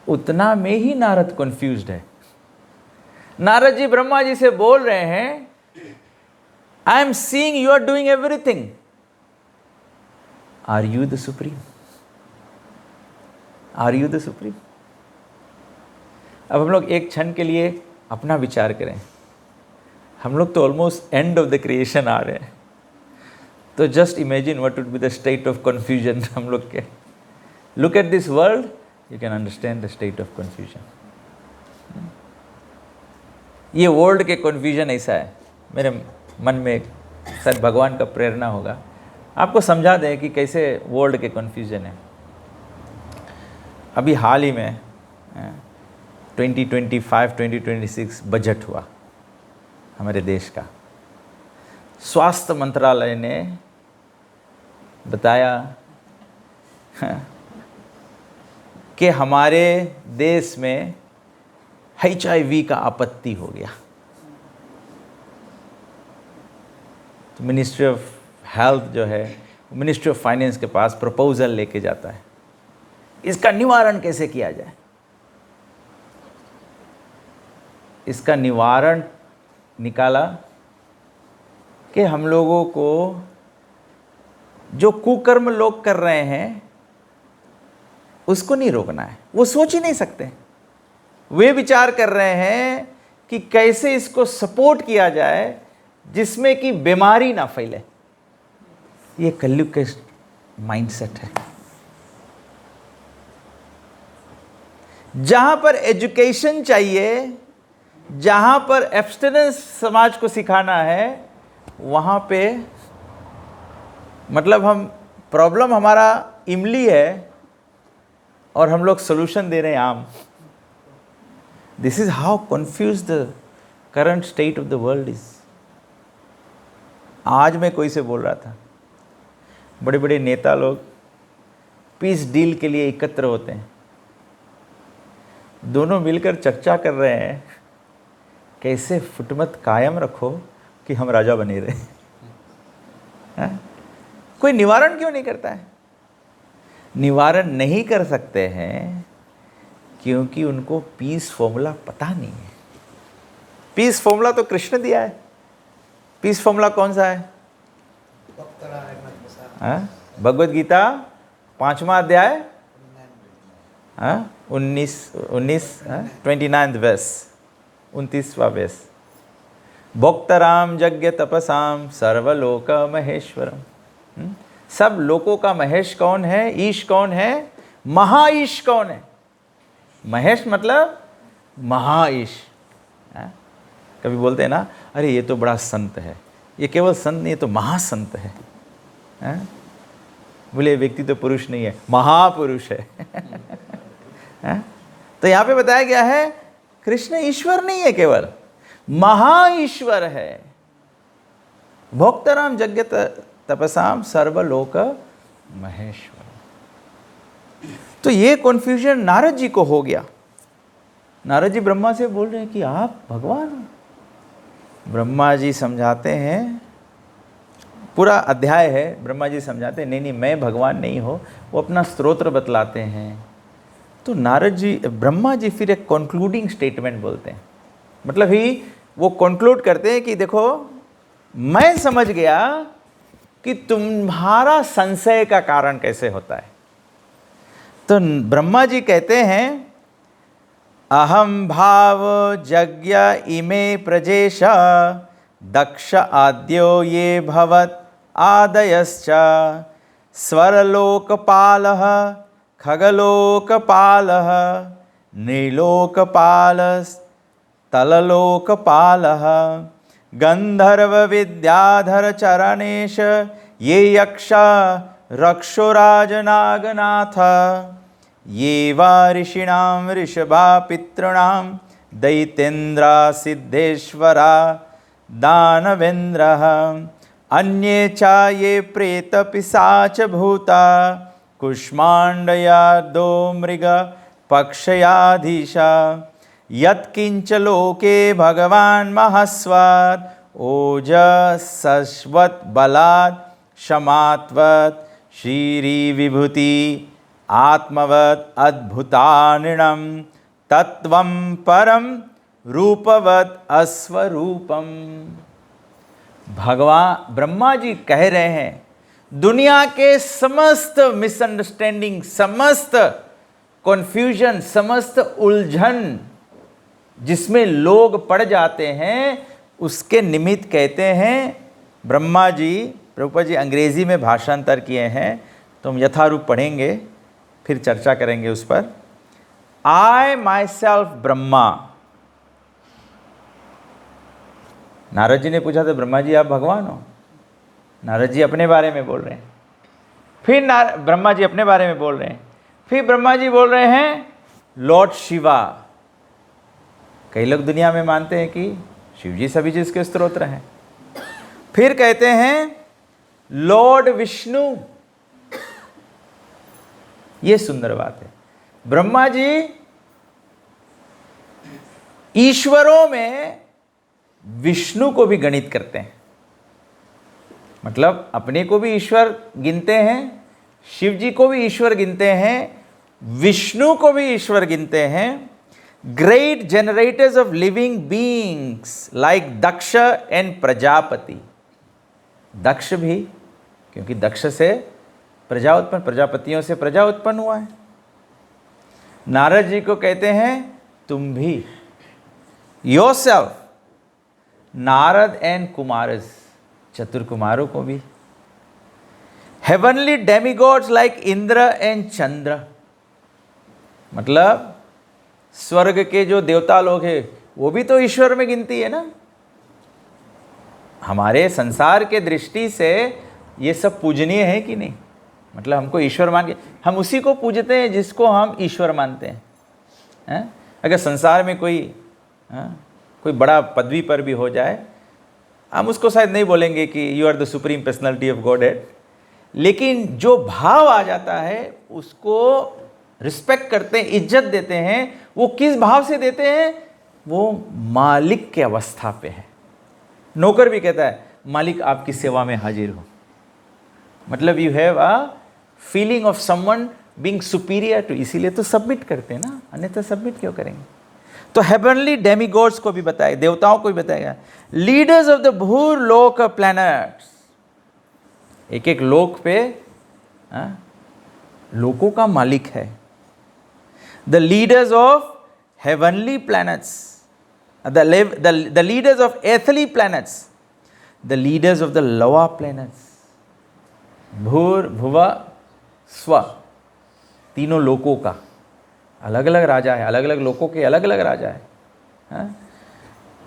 उतना में ही नारद कंफ्यूज्ड है. नारद जी ब्रह्मा जी से बोल रहे हैं, I am seeing you are doing everything. Are you the supreme? Are you the supreme? अब हम लोग एक क्षण के लिए अपना विचार करें. हम लोग तो almost end of the creation आ रहे हैं. तो just imagine what would be the state of confusion हम लोग के. Look at this world, you can understand the state of confusion. ये वर्ल्ड के कन्फ्यूजन ऐसा है. मेरे मन में शायद भगवान का प्रेरणा होगा, आपको समझा दें कि कैसे वर्ल्ड के कन्फ्यूजन है. अभी हाल ही में 2025-2026 बजट हुआ हमारे देश का. स्वास्थ्य मंत्रालय ने बताया कि हमारे देश में HIV का आपत्ति हो गया. तो मिनिस्ट्री ऑफ हेल्थ जो है, मिनिस्ट्री ऑफ फाइनेंस के पास प्रपोजल लेके जाता है, इसका निवारण कैसे किया जाए. इसका निवारण निकाला कि हम लोगों को जो कुकर्म लोग कर रहे हैं उसको नहीं रोकना है. वो सोच ही नहीं सकते. वे विचार कर रहे हैं कि कैसे इसको सपोर्ट किया जाए जिसमें कि बीमारी ना फैले. ये कलयुग का माइंडसेट है. जहां पर एजुकेशन चाहिए, जहां पर एब्स्टिनेंस समाज को सिखाना है, वहां पे मतलब हम प्रॉब्लम हमारा इमली है और हम लोग सोल्यूशन दे रहे हैं आम. This is how confuse the current state of the world is. आज मैं कोई से बोल रहा था, बड़े बड़े नेता लोग पीस डील के लिए एकत्र होते हैं. दोनों मिलकर चर्चा कर रहे हैं कैसे फुटमत कायम रखो कि हम राजा बने रहे. कोई निवारण क्यों नहीं करता है? निवारण नहीं कर सकते हैं क्योंकि उनको पीस फॉर्मूला पता नहीं है. पीस फॉर्मूला तो कृष्ण दिया है. पीस फॉर्मूला कौन सा है? भगवद गीता 5वां अध्याय 29th वर्स, 29वां वर्स. भोक्तराम यज्ञ तपसाम सर्वलोक महेश्वरम. सब लोकों का महेश कौन है? ईश कौन है? महाईश कौन है? महेश मतलब महाईश. कभी बोलते हैं ना, अरे ये तो बड़ा संत है. ये केवल संत नहीं, ये तो महासंत है. बोले व्यक्ति तो पुरुष नहीं है, महापुरुष है. तो यहाँ पे बताया गया है कृष्ण ईश्वर नहीं है, केवल महाईश्वर है. भोक्तराम यज्ञ तपसाम सर्वलोक महेश्वर. तो ये कन्फ्यूजन नारद जी को हो गया. नारद जी ब्रह्मा से बोल रहे हैं कि आप भगवान हो. ब्रह्मा जी समझाते हैं पूरा अध्याय है, ब्रह्मा जी समझाते हैं नहीं मैं भगवान नहीं हो, वो अपना स्तोत्र बतलाते हैं। तो नारद जी, ब्रह्मा जी फिर एक कंक्लूडिंग स्टेटमेंट बोलते हैं, मतलब ही वो कंक्लूड करते हैं कि देखो मैं समझ गया कि तुम्हारा संशय का कारण कैसे होता है। तो ब्रह्मा जी कहते हैं अहम भाव यज्ञ इमे प्रजेश दक्ष आद्यो ये भवत आदयश्च स्वरलोकपालः खगलोकपालः नीलोकपालस्तललोकपालः गंधर्वविद्याधरचरणेश ये यक्ष रक्षोराजनागनाथ ये वा ऋषीणां ऋषभा पितॄणां दैतेन्द्रा सिद्धेश्वरा दानवेन्द्रः अन्ये च ये प्रेतपिशाच भूता कुष्माण्डयादो मृग पक्षयाधीशा यत्किंच लोके भगवान् महस्वात् ओजसस्वत् बलात् क्षमात्वत् श्री विभूति आत्मवत् अद्भुतानिणं तत्वं परम रूपवत् अस्वरूपम। भगवान ब्रह्मा जी कह रहे हैं दुनिया के समस्त मिसअंडरस्टैंडिंग, समस्त कन्फ्यूजन, समस्त उलझन जिसमें लोग पड़ जाते हैं, उसके निमित्त कहते हैं ब्रह्मा जी। प्रभुपाद जी अंग्रेजी में भाषांतर किए हैं, तो हम यथारूप पढ़ेंगे, फिर चर्चा करेंगे उस पर। आई माई सेल्फ ब्रह्मा। नारद जी ने पूछा था ब्रह्मा जी आप भगवान हो? नारद जी अपने बारे में बोल रहे हैं, फिर ब्रह्मा जी अपने बारे में बोल रहे हैं, फिर ब्रह्मा जी बोल रहे हैं लॉर्ड शिवा। कई लोग दुनिया में मानते हैं कि शिव जी सभी चीज के स्तोत्र हैं। फिर कहते हैं लॉर्ड विष्णु। ये सुंदर बात है, ब्रह्मा जी ईश्वरों में विष्णु को भी गणित करते हैं, मतलब अपने को भी ईश्वर गिनते हैं, शिव जी को भी ईश्वर गिनते हैं, विष्णु को भी ईश्वर गिनते हैं। Great generators of living beings like Daksha and Prajapati. Daksha भी, क्योंकि दक्ष से प्रजा उत्पन्न, प्रजापतियों से प्रजा उत्पन्न हुआ है। नारद जी को कहते हैं तुम भी, योरसेल्फ। नारद एंड कुमारस, चतुर्कुमारों को भी। Heavenly demigods like Indra and Chandra, मतलब स्वर्ग के जो देवता लोग हैं वो भी तो ईश्वर में गिनती है ना। हमारे संसार के दृष्टि से ये सब पूजनीय है कि नहीं? मतलब हमको ईश्वर मान के हम उसी को पूजते हैं जिसको हम ईश्वर मानते हैं। अगर संसार में कोई बड़ा पदवी पर भी हो जाए, हम उसको शायद नहीं बोलेंगे कि you are the supreme personality of Godhead, लेकिन जो भाव आ जाता है उसको रिस्पेक्ट करते हैं, इज्जत देते हैं। वो किस भाव से देते हैं? वो मालिक के अवस्था पे है। नौकर भी कहता है मालिक आपकी सेवा में हाजिर हो, मतलब you have a feeling of someone being superior to, इसीलिए तो सबमिट करते हैं ना, अन्यथा सबमिट क्यों करेंगे? तो हेवनली डेमिगॉड्स को भी बताया, देवताओं को भी बताया। लीडर्स ऑफ द भूर लोक प्लैनेट्स, एक एक लोक पे लोकों का मालिक है। The leaders of heavenly planets, the leaders of earthly planets, the leaders of the lower planets, भूर भुवा स्व, तीनों लोकों का अलग अलग राजा है, अलग अलग लोकों के अलग अलग राजा है,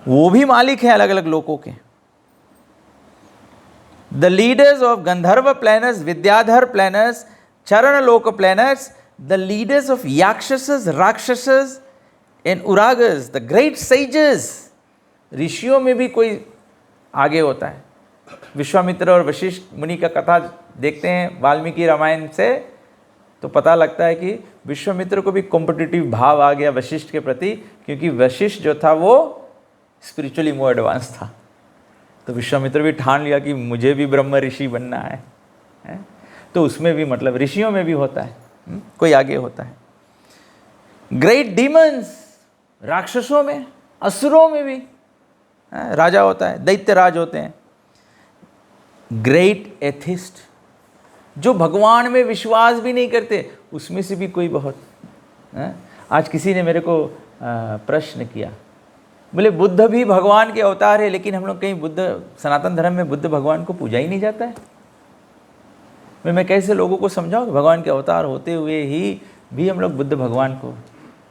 वो भी मालिक है अलग अलग लोकों के। The leaders of Gandharva planets, Vidyadhara planets, Charana Loka planets, the leaders of Yakshasas, Rakshasas and Uragas, the great sages. ऋषियों में भी कोई आगे होता है। विश्वामित्र और वशिष्ठ मुनि का कथा देखते हैं वाल्मीकि रामायण से, तो पता लगता है कि विश्वामित्र को भी कॉम्पिटिटिव भाव आ गया वशिष्ठ के प्रति, क्योंकि वशिष्ठ जो था वो स्पिरिचुअली मोर एडवांस था। तो विश्वामित्र भी ठान लिया कि मुझे भी ब्रह्म ऋषि बनना है। तो उसमें भी मतलब ऋषियों में भी होता है, कोई आगे होता है। ग्रेट डीमंस, राक्षसों में, असुरों में भी राजा होता है, दैत्य राज होते हैं। ग्रेट एथिस्ट, जो भगवान में विश्वास भी नहीं करते, उसमें से भी कोई बहुत। आज किसी ने मेरे को प्रश्न किया, बोले बुद्ध भी भगवान के अवतार है, लेकिन हम लोग कहीं बुद्ध, सनातन धर्म में बुद्ध भगवान को पूजा ही नहीं जाता है। मैं कैसे लोगों को समझाऊं कि भगवान के अवतार होते हुए ही भी हम लोग बुद्ध भगवान को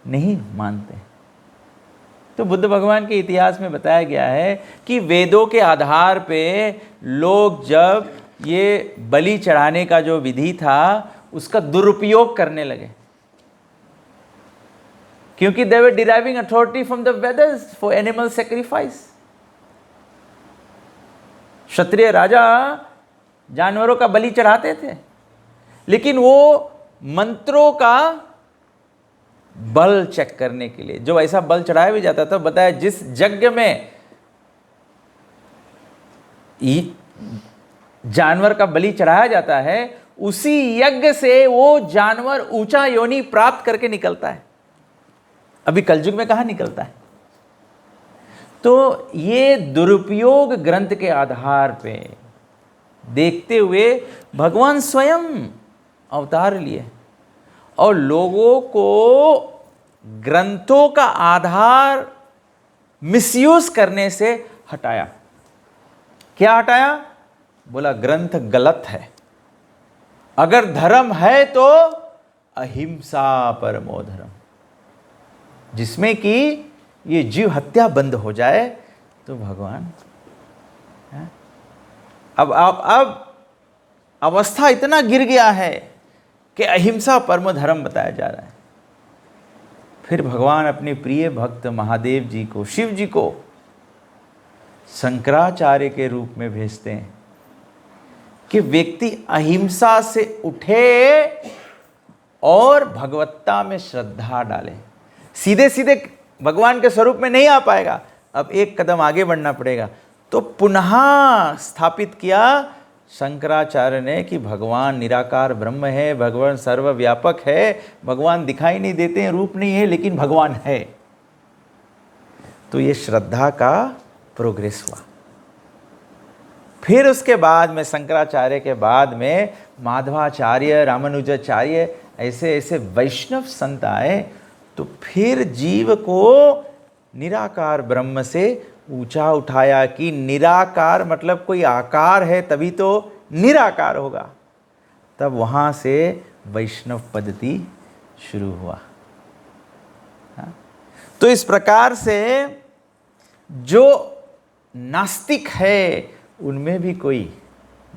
नहीं मानते। तो बुद्ध भगवान के इतिहास में बताया गया है कि वेदों के आधार पे लोग जब ये बलि चढ़ाने का जो विधि था उसका दुरुपयोग करने लगे, क्योंकि they were deriving authority from the Vedas for animal sacrifice. क्षत्रिय राजा जानवरों का बलि चढ़ाते थे, लेकिन वो मंत्रों का बल चेक करने के लिए, जो ऐसा बल चढ़ाया भी जाता था, बताया जिस यज्ञ में जानवर का बलि चढ़ाया जाता है उसी यज्ञ से वो जानवर ऊंचा योनि प्राप्त करके निकलता है। अभी कलयुग में कहाँ निकलता है? तो ये दुरुपयोग ग्रंथ के आधार पे देखते हुए भगवान स्वयं अवतार लिए और लोगों को ग्रंथों का आधार मिसयूज करने से हटाया। क्या हटाया? बोला ग्रंथ गलत है, अगर धर्म है तो अहिंसा परमो धर्म, जिसमें कि ये जीव हत्या बंद हो जाए तो भगवान है? अब अवस्था इतना गिर गया है कि अहिंसा परम धर्म बताया जा रहा है। फिर भगवान अपने प्रिय भक्त महादेव जी को, शिव जी को शंकराचार्य के रूप में भेजते हैं कि व्यक्ति अहिंसा से उठे और भगवत्ता में श्रद्धा डाले। सीधे सीधे भगवान के स्वरूप में नहीं आ पाएगा, अब एक कदम आगे बढ़ना पड़ेगा। तो पुनः स्थापित किया शंकराचार्य ने कि भगवान निराकार ब्रह्म है, भगवान सर्वव्यापक है, भगवान दिखाई नहीं देते हैं, रूप नहीं है, लेकिन भगवान है। तो ये श्रद्धा का प्रोग्रेस हुआ। फिर उसके बाद में शंकराचार्य के बाद में माधवाचार्य, रामानुजाचार्य, ऐसे ऐसे वैष्णव संत आए। तो फिर जीव को निराकार ब्रह्म से ऊंचा उठाया कि निराकार मतलब कोई आकार है तभी तो निराकार होगा। तब वहाँ से वैष्णव पद्धति शुरू हुआ। तो इस प्रकार से जो नास्तिक है उनमें भी कोई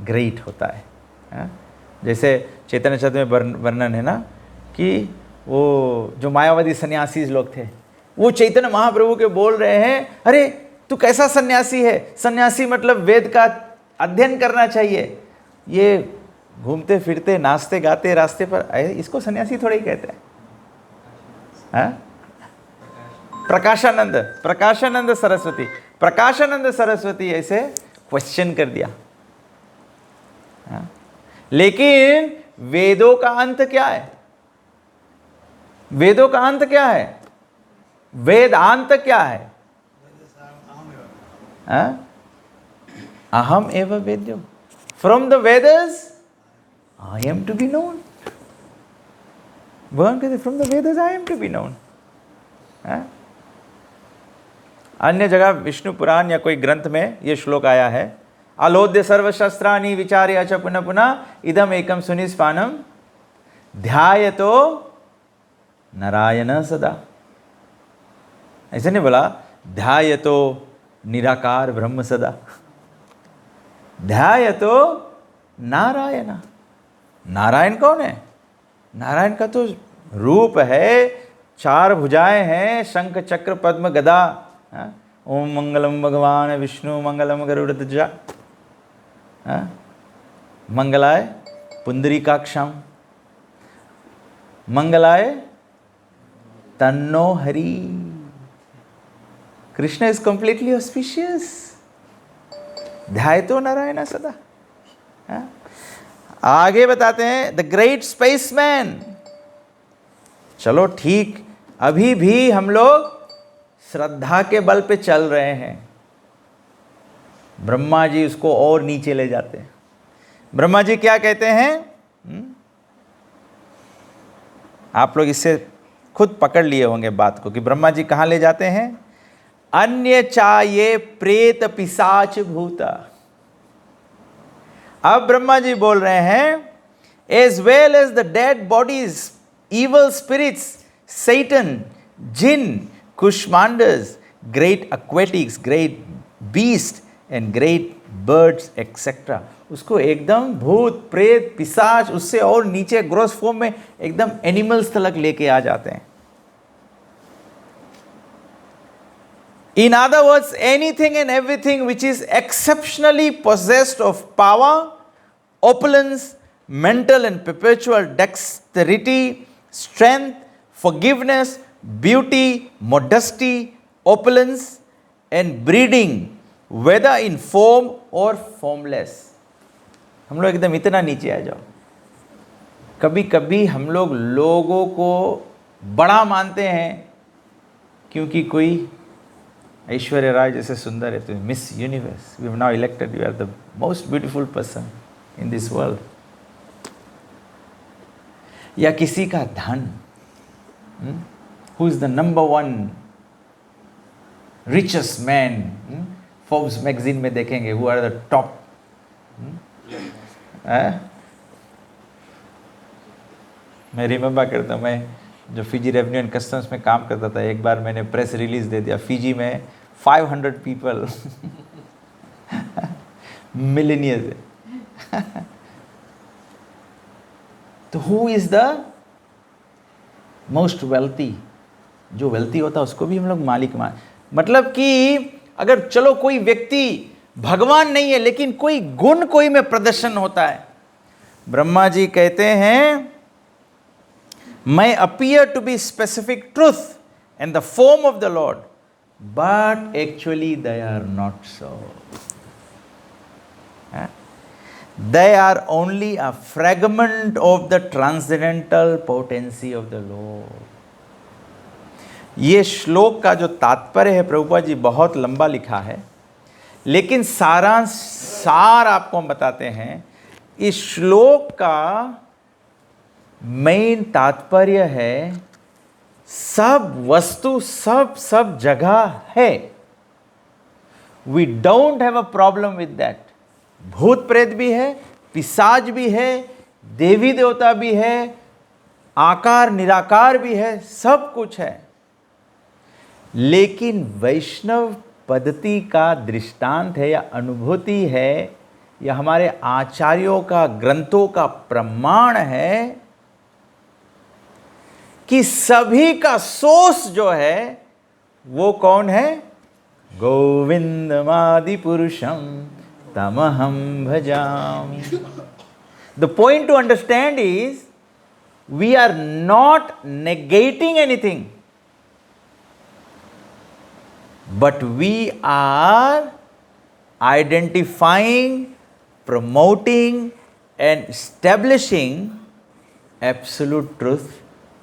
ग्रेट होता है। जैसे चैतन्य चरित में वर्णन है ना कि वो जो मायावादी सन्यासी लोग थे, वो चैतन्य महाप्रभु के बोल रहे हैं, अरे तू कैसा सन्यासी है? सन्यासी मतलब वेद का अध्ययन करना चाहिए, ये घूमते फिरते नाचते गाते रास्ते पर, इसको सन्यासी थोड़ा ही कहते हैं। प्रकाशानंद सरस्वती ऐसे क्वेश्चन कर दिया। लेकिन वेदों का अंत क्या है? वेदों का अंत क्या है? वेदांत क्या है? अहम एव वेद्यो, from the Vedas I am to be known. भगवान कहते from the Vedas I am to be known. अन्य जगह विष्णु पुराण या कोई ग्रंथ में यह श्लोक आया है, आलोद्य सर्वशस्त्राणि विचार्य च पुनः पुनः इदम एकम सुनिस्पानम ध्यायतो नारायण सदा। ऐसे नहीं बोला ध्यायतो निराकार ब्रह्म सदा, ध्यायतो नारायण। नारायण कौन है? नारायण का तो रूप है, 4 भुजाएं हैं, शंख चक्र पद्म गदा। ओम मंगलम भगवान विष्णु मंगलम गरुड़ध्वजा, मंगलाय पुंडरीकाक्षम, मंगलाय तन्नो Hari. Krishna is completely auspicious. ध्यायतो Narayan सदा। आगे बताते हैं द ग्रेट स्पेसमैन। चलो ठीक, अभी भी हम लोग श्रद्धा के बल पे चल रहे हैं। ब्रह्मा जी उसको और नीचे ले जाते हैं। ब्रह्मा जी क्या कहते हैं? आप लोग इससे खुद पकड़ लिए होंगे बात को कि ब्रह्मा जी कहां ले जाते हैं? अन्य चाये प्रेत पिशाच भूता। अब ब्रह्मा जी बोल रहे हैं as well as the dead bodies, evil spirits, Satan, jinn, kushmandas, great aquatics, great beasts and great birds etc. उसको एकदम भूत प्रेत पिशाच उससे और नीचे ग्रॉस फॉर्म में एकदम एनिमल्स तक लेके आ जाते हैं। In other words, anything and everything which is exceptionally possessed of power, opulence, mental and perpetual dexterity, strength, forgiveness, beauty, modesty, opulence and breeding, whether in form or formless. हम लोग एकदम इतना नीचे आ जाओ। कभी कभी हम लोग लोगों को बड़ा मानते हैं क्योंकि कोई ऐश्वर्या राय जैसे सुंदर है तो miss universe, we have now elected you are the most beautiful person in this world. या किसी का धन, who is the number 1 richest man, Forbes magazine में देखेंगे हु आर द टॉप। मैं रिमेंबर करता हूँ, मैं जो फिजी रेवेन्यू एंड कस्टम्स में काम करता था, एक बार मैंने प्रेस रिलीज दे दिया, फिजी में 500 पीपल मिलेनियर्स है। तो who is the most wealthy? जो वेल्थी होता है उसको भी हम लोग मालिक मान, मतलब कि अगर चलो कोई व्यक्ति भगवान नहीं है लेकिन कोई गुण कोई में प्रदर्शन होता है। ब्रह्मा जी कहते हैं may appear to be specific truth and the form of the Lord, but actually they are not so. They are only a fragment of the transcendental potency of the Lord. ये श्लोक का जो तात्पर्य है प्रभुपाद जी बहुत लंबा लिखा है, लेकिन सार आपको हम बताते हैं। इस श्लोक का मेन तात्पर्य है सब वस्तु सब जगह है। We don't have a problem with that. भूत प्रेत भी है, पिशाच भी है, देवी देवता भी है, आकार निराकार भी है, सब कुछ है। लेकिन वैष्णव पद्धति का दृष्टांत है या अनुभूति है या हमारे आचार्यों का ग्रंथों का प्रमाण है कि सभी का सोर्स जो है वो कौन है? गोविंदमादि पुरुषम तमहम भजामि। The point to understand is we are not negating anything, but we are identifying, promoting and establishing absolute truth,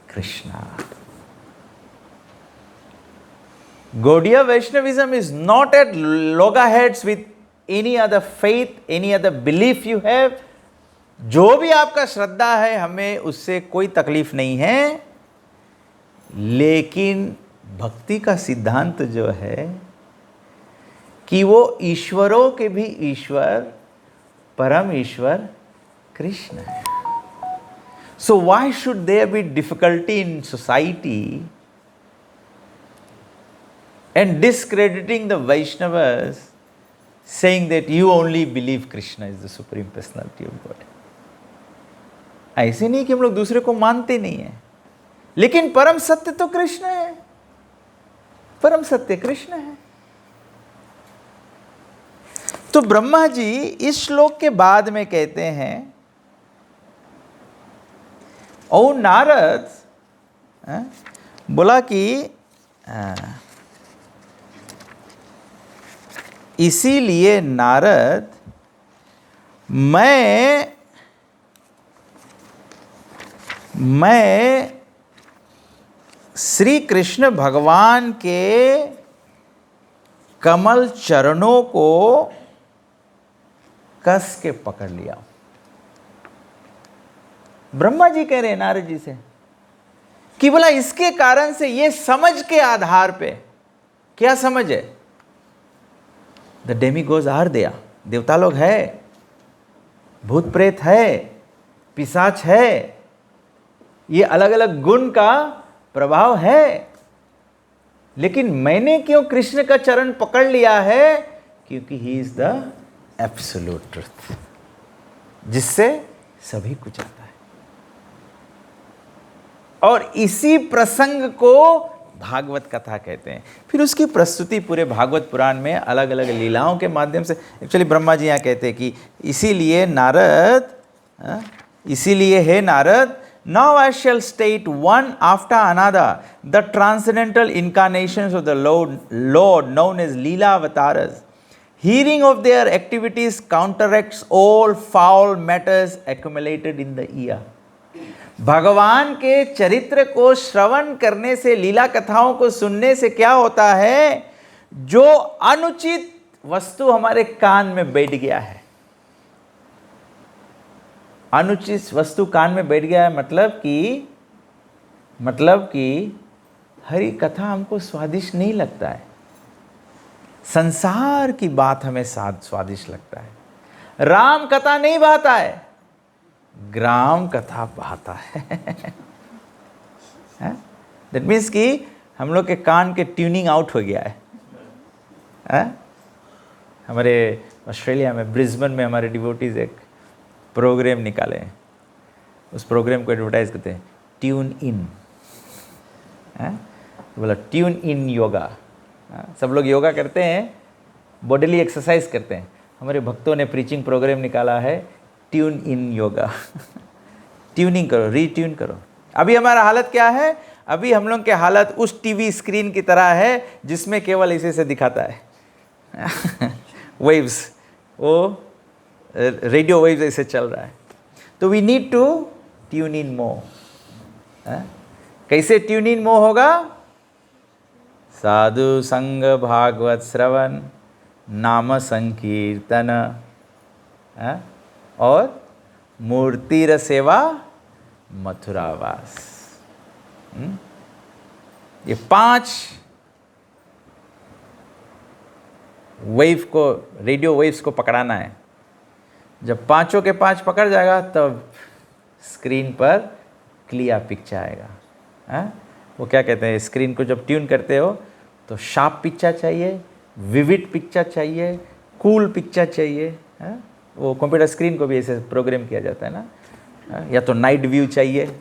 Krishna. Gaudiya Vaishnavism is not at loggerheads with any other faith, any other belief you have. जो भी आपका श्रद्धा है हमें उससे कोई तकलीफ नहीं है, लेकिन भक्ति का सिद्धांत जो है कि वो ईश्वरों के भी ईश्वर परम ईश्वर कृष्ण है। So why should there be difficulty in society and discrediting the Vaishnavas saying that you only believe Krishna is the supreme personality of God. ऐसे नहीं कि हम लोग दूसरे को मानते नहीं है, लेकिन परम सत्य तो कृष्ण है, परम सत्य कृष्ण है। तो ब्रह्मा जी इस श्लोक के बाद में कहते हैं, ओ नारद, बोला कि इसीलिए नारद, मैं श्री कृष्ण भगवान के कमल चरणों को कस के पकड़ लिया। ब्रह्मा जी कह रहे हैं नारद जी से कि बोला इसके कारण से, ये समझ के आधार पे, क्या समझ है? द डेमिगोज आर देया, देवता लोग है, भूत प्रेत है, पिशाच है, ये अलग अलग गुण का प्रभाव है, लेकिन मैंने क्यों कृष्ण का चरण पकड़ लिया है? क्योंकि ही इज द एब्सोल्यूट ट्रुथ, जिससे सभी कुछ आता है। और इसी प्रसंग को भागवत कथा कहते हैं। फिर उसकी प्रस्तुति पूरे भागवत पुराण में अलग अलग लीलाओं के माध्यम से, एक्चुअली ब्रह्मा जी यहाँ कहते हैं कि इसीलिए नारद, इसीलिए हे Narad, now I shall state one after another the transcendental incarnations of the Lord known as Leela Avataras. Hearing of their activities counteracts all foul matters accumulated in the ear. भगवान के चरित्र को श्रवण करने से, लीला कथाओं को सुनने से क्या होता है? जो अनुचित वस्तु हमारे कान में बैठ गया है, अनुचित वस्तु कान में बैठ गया है, मतलब कि हरि कथा हमको स्वादिष्ट नहीं लगता है, संसार की बात हमें स्वादिष्ट लगता है, राम कथा नहीं भाता है, ग्राम कथा भाता है। दैट मीन्स कि हम लोग के कान के ट्यूनिंग आउट हो गया है। हमारे ऑस्ट्रेलिया में, ब्रिस्बेन में हमारे डिवोटीज एक प्रोग्राम निकाले हैं, उस प्रोग्राम को एडवर्टाइज करते हैं ट्यून इन, बोला ट्यून इन योगा। सब लोग योगा करते हैं, बॉडीली एक्सरसाइज करते हैं, हमारे भक्तों ने प्रीचिंग प्रोग्राम निकाला है ट्यून इन योगा। ट्यूनिंग करो, रीट्यून करो। अभी हमारा हालत क्या है? अभी हम लोग के हालत उस टीवी स्क्रीन की तरह है जिसमें केवल इसी से दिखाता है वेव्स, वो रेडियो वेव्स ऐसे चल रहा है। तो we need to tune in more. कैसे ट्यून इन मोर होगा? साधु संग भागवत श्रवण, नाम संकीर्तन और मूर्ति र सेवा मथुरावास। ये 5 वेव को, रेडियो वेव्स को पकड़ाना है। जब 5 के 5 पकड़ जाएगा तब स्क्रीन पर क्लियर पिक्चर आएगा। वो क्या कहते हैं, स्क्रीन को जब ट्यून करते हो तो शार्प पिक्चर चाहिए, विविड पिक्चर चाहिए, कूल पिक्चर चाहिए। वो कंप्यूटर स्क्रीन को भी ऐसे प्रोग्राम किया जाता है ना। या तो नाइट व्यू चाहिए।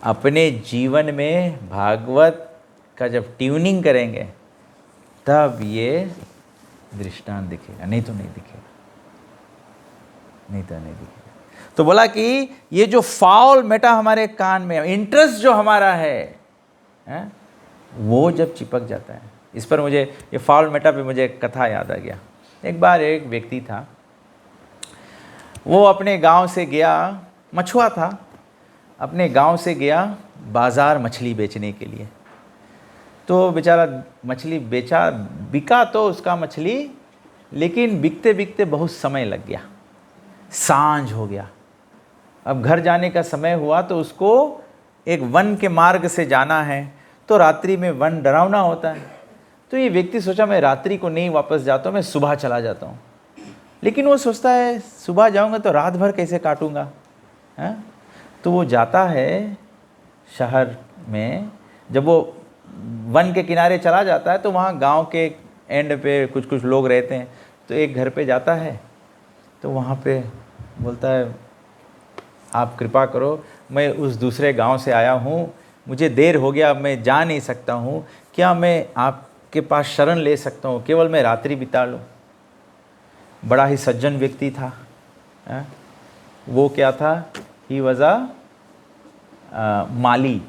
अपने जीवन में भागवत का जब ट्यूनिंग करेंगे तब ये दृष्टांत दिखेगा, नहीं तो नहीं दिखेगा, नहीं तो नहीं दिखेगा। तो बोला कि ये जो फाउल मेटा हमारे कान में, इंटरेस्ट जो हमारा है, वो जब चिपक जाता है। इस पर मुझे, ये फाउल मेटा पे मुझे एक कथा याद आ गया। एक बार एक व्यक्ति था, वो अपने गांव से गया, मछुआ था, अपने गांव से गया बाज़ार मछली बेचने के लिए। तो बेचारा मछली बिका तो उसका मछली, लेकिन बिकते बिकते बहुत समय लग गया, सांझ हो गया। अब घर जाने का समय हुआ तो उसको एक वन के मार्ग से जाना है, तो रात्रि में वन डरावना होता है। तो ये व्यक्ति सोचा मैं रात्रि को नहीं वापस जाता हूँ, मैं सुबह चला जाता हूँ। लेकिन वो सोचता है सुबह जाऊँगा तो रात भर कैसे काटूँगा, तो वो जाता है शहर में। जब वो वन के किनारे चला जाता है तो वहाँ गांव के एंड पे कुछ कुछ लोग रहते हैं। तो एक घर पे जाता है, तो वहाँ पे बोलता है आप कृपा करो, मैं उस दूसरे गांव से आया हूँ, मुझे देर हो गया, मैं जा नहीं सकता हूँ, क्या मैं आपके पास शरण ले सकता हूँ, केवल मैं रात्रि बिता लूँ। बड़ा ही सज्जन व्यक्ति था। वो क्या था, ही वॉज अ माली।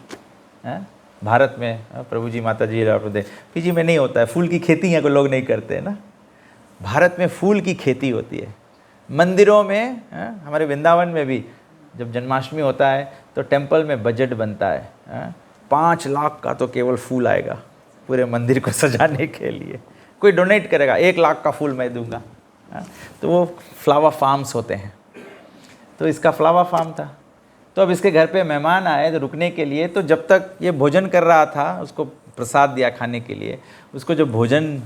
भारत में प्रभु जी माता जी पीजी में नहीं होता है, फूल की खेती यहाँ को लोग नहीं करते हैं ना। भारत में फूल की खेती होती है। मंदिरों में, हमारे वृंदावन में भी जब जन्माष्टमी होता है तो टेंपल में बजट बनता है, 5 लाख का तो केवल फूल आएगा पूरे मंदिर को सजाने के लिए। कोई डोनेट करेगा, 1 लाख का फूल मैं दूंगा। तो वो फ्लावर फार्म्स होते हैं। तो इसका फ्लावर फार्म था। तो अब इसके घर पे मेहमान आए तो रुकने के लिए, तो जब तक ये भोजन कर रहा था, उसको प्रसाद दिया खाने के लिए, उसको जब भोजन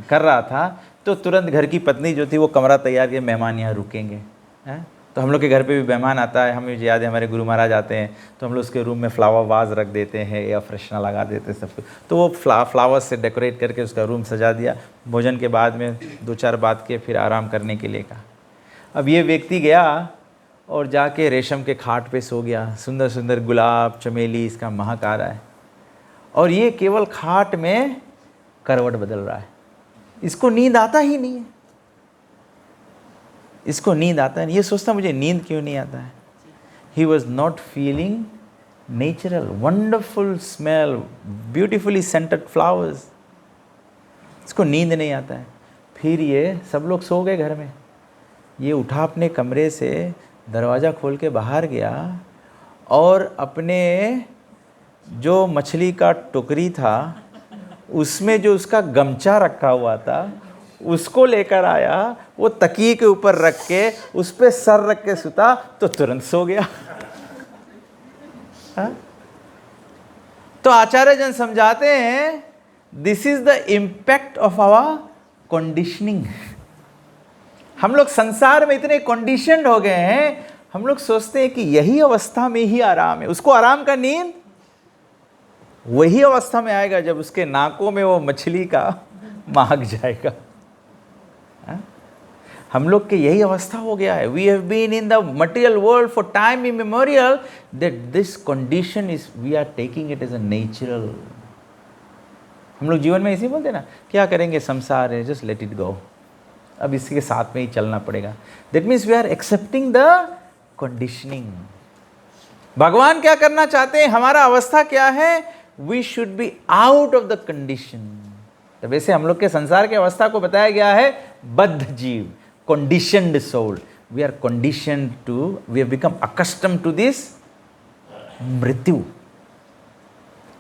कर रहा था तो तुरंत घर की पत्नी जो थी वो कमरा तैयार किया, मेहमान यहाँ रुकेंगे। हैं तो हम लोग के घर पे भी मेहमान आता है, हमें याद है हमारे गुरु महाराज आते हैं तो हम लोग उसके रूम में फ्लावर वाज रख देते हैं या फ्रेशनर लगा देते हैं सब कुछ। तो वो फ्लावर्स से डेकोरेट करके उसका रूम सजा दिया। भोजन के बाद में 2-4 बात किए, फिर आराम करने के लिए कहा। अब ये व्यक्ति गया और जाके रेशम के खाट पे सो गया। सुंदर सुंदर गुलाब चमेली इसका महक आ रहा है और ये केवल खाट में करवट बदल रहा है। इसको नींद आता ही नहीं है, इसको नींद आता है नहीं। ये सोचता मुझे नींद क्यों नहीं आता है। He was not feeling natural, wonderful smell, beautifully scented flowers, इसको नींद नहीं आता है। फिर ये सब लोग सो गए घर में, ये उठा अपने कमरे से, दरवाज़ा खोल के बाहर गया और अपने जो मछली का टोकरी था उसमें जो उसका गमछा रखा हुआ था उसको लेकर आया, वो तकिए के ऊपर रख के उस पर सर रख के सुता तो तुरंत सो गया। तो आचार्य जन समझाते हैं this is the impact of our conditioning. हम लोग संसार में इतने कंडीशनड हो गए हैं, हम लोग सोचते हैं कि यही अवस्था में ही आराम है। उसको आराम का नींद वही अवस्था में आएगा जब उसके नाकों में वो मछली का महक जाएगा। हम लोग के यही अवस्था हो गया है। We have been in the material world for time immemorial that this condition is we are taking it as a natural. हम लोग जीवन में इसी बोलते ना, क्या करेंगे, संसार है, जस्ट लेट इट गो, अब इसी के साथ में ही चलना पड़ेगा। That means we are accepting the conditioning. भगवान क्या करना चाहते हैं, हमारा अवस्था क्या है, we should be out of the condition. तो वैसे हम लोग के संसार की अवस्था को बताया गया है बद्ध जीव, conditioned soul. We are conditioned to, we have become accustomed to this मृत्यु।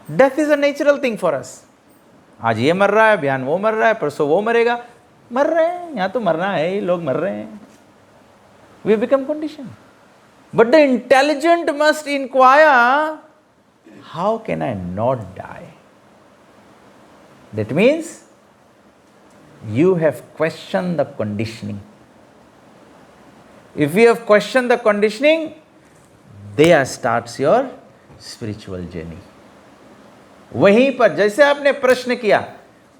Death is a natural thing for us. आज ये मर रहा है, बयान वो मर रहा है, परसों वो मरेगा, मर रहे हैं, यहाँ तो मरना है ही, लोग मर रहे हैं। We become condition. But the intelligent must inquire how can I not die. That means you have questioned the conditioning. If you have questioned the conditioning, there starts your spiritual journey. वहीं पर जैसे आपने प्रश्न किया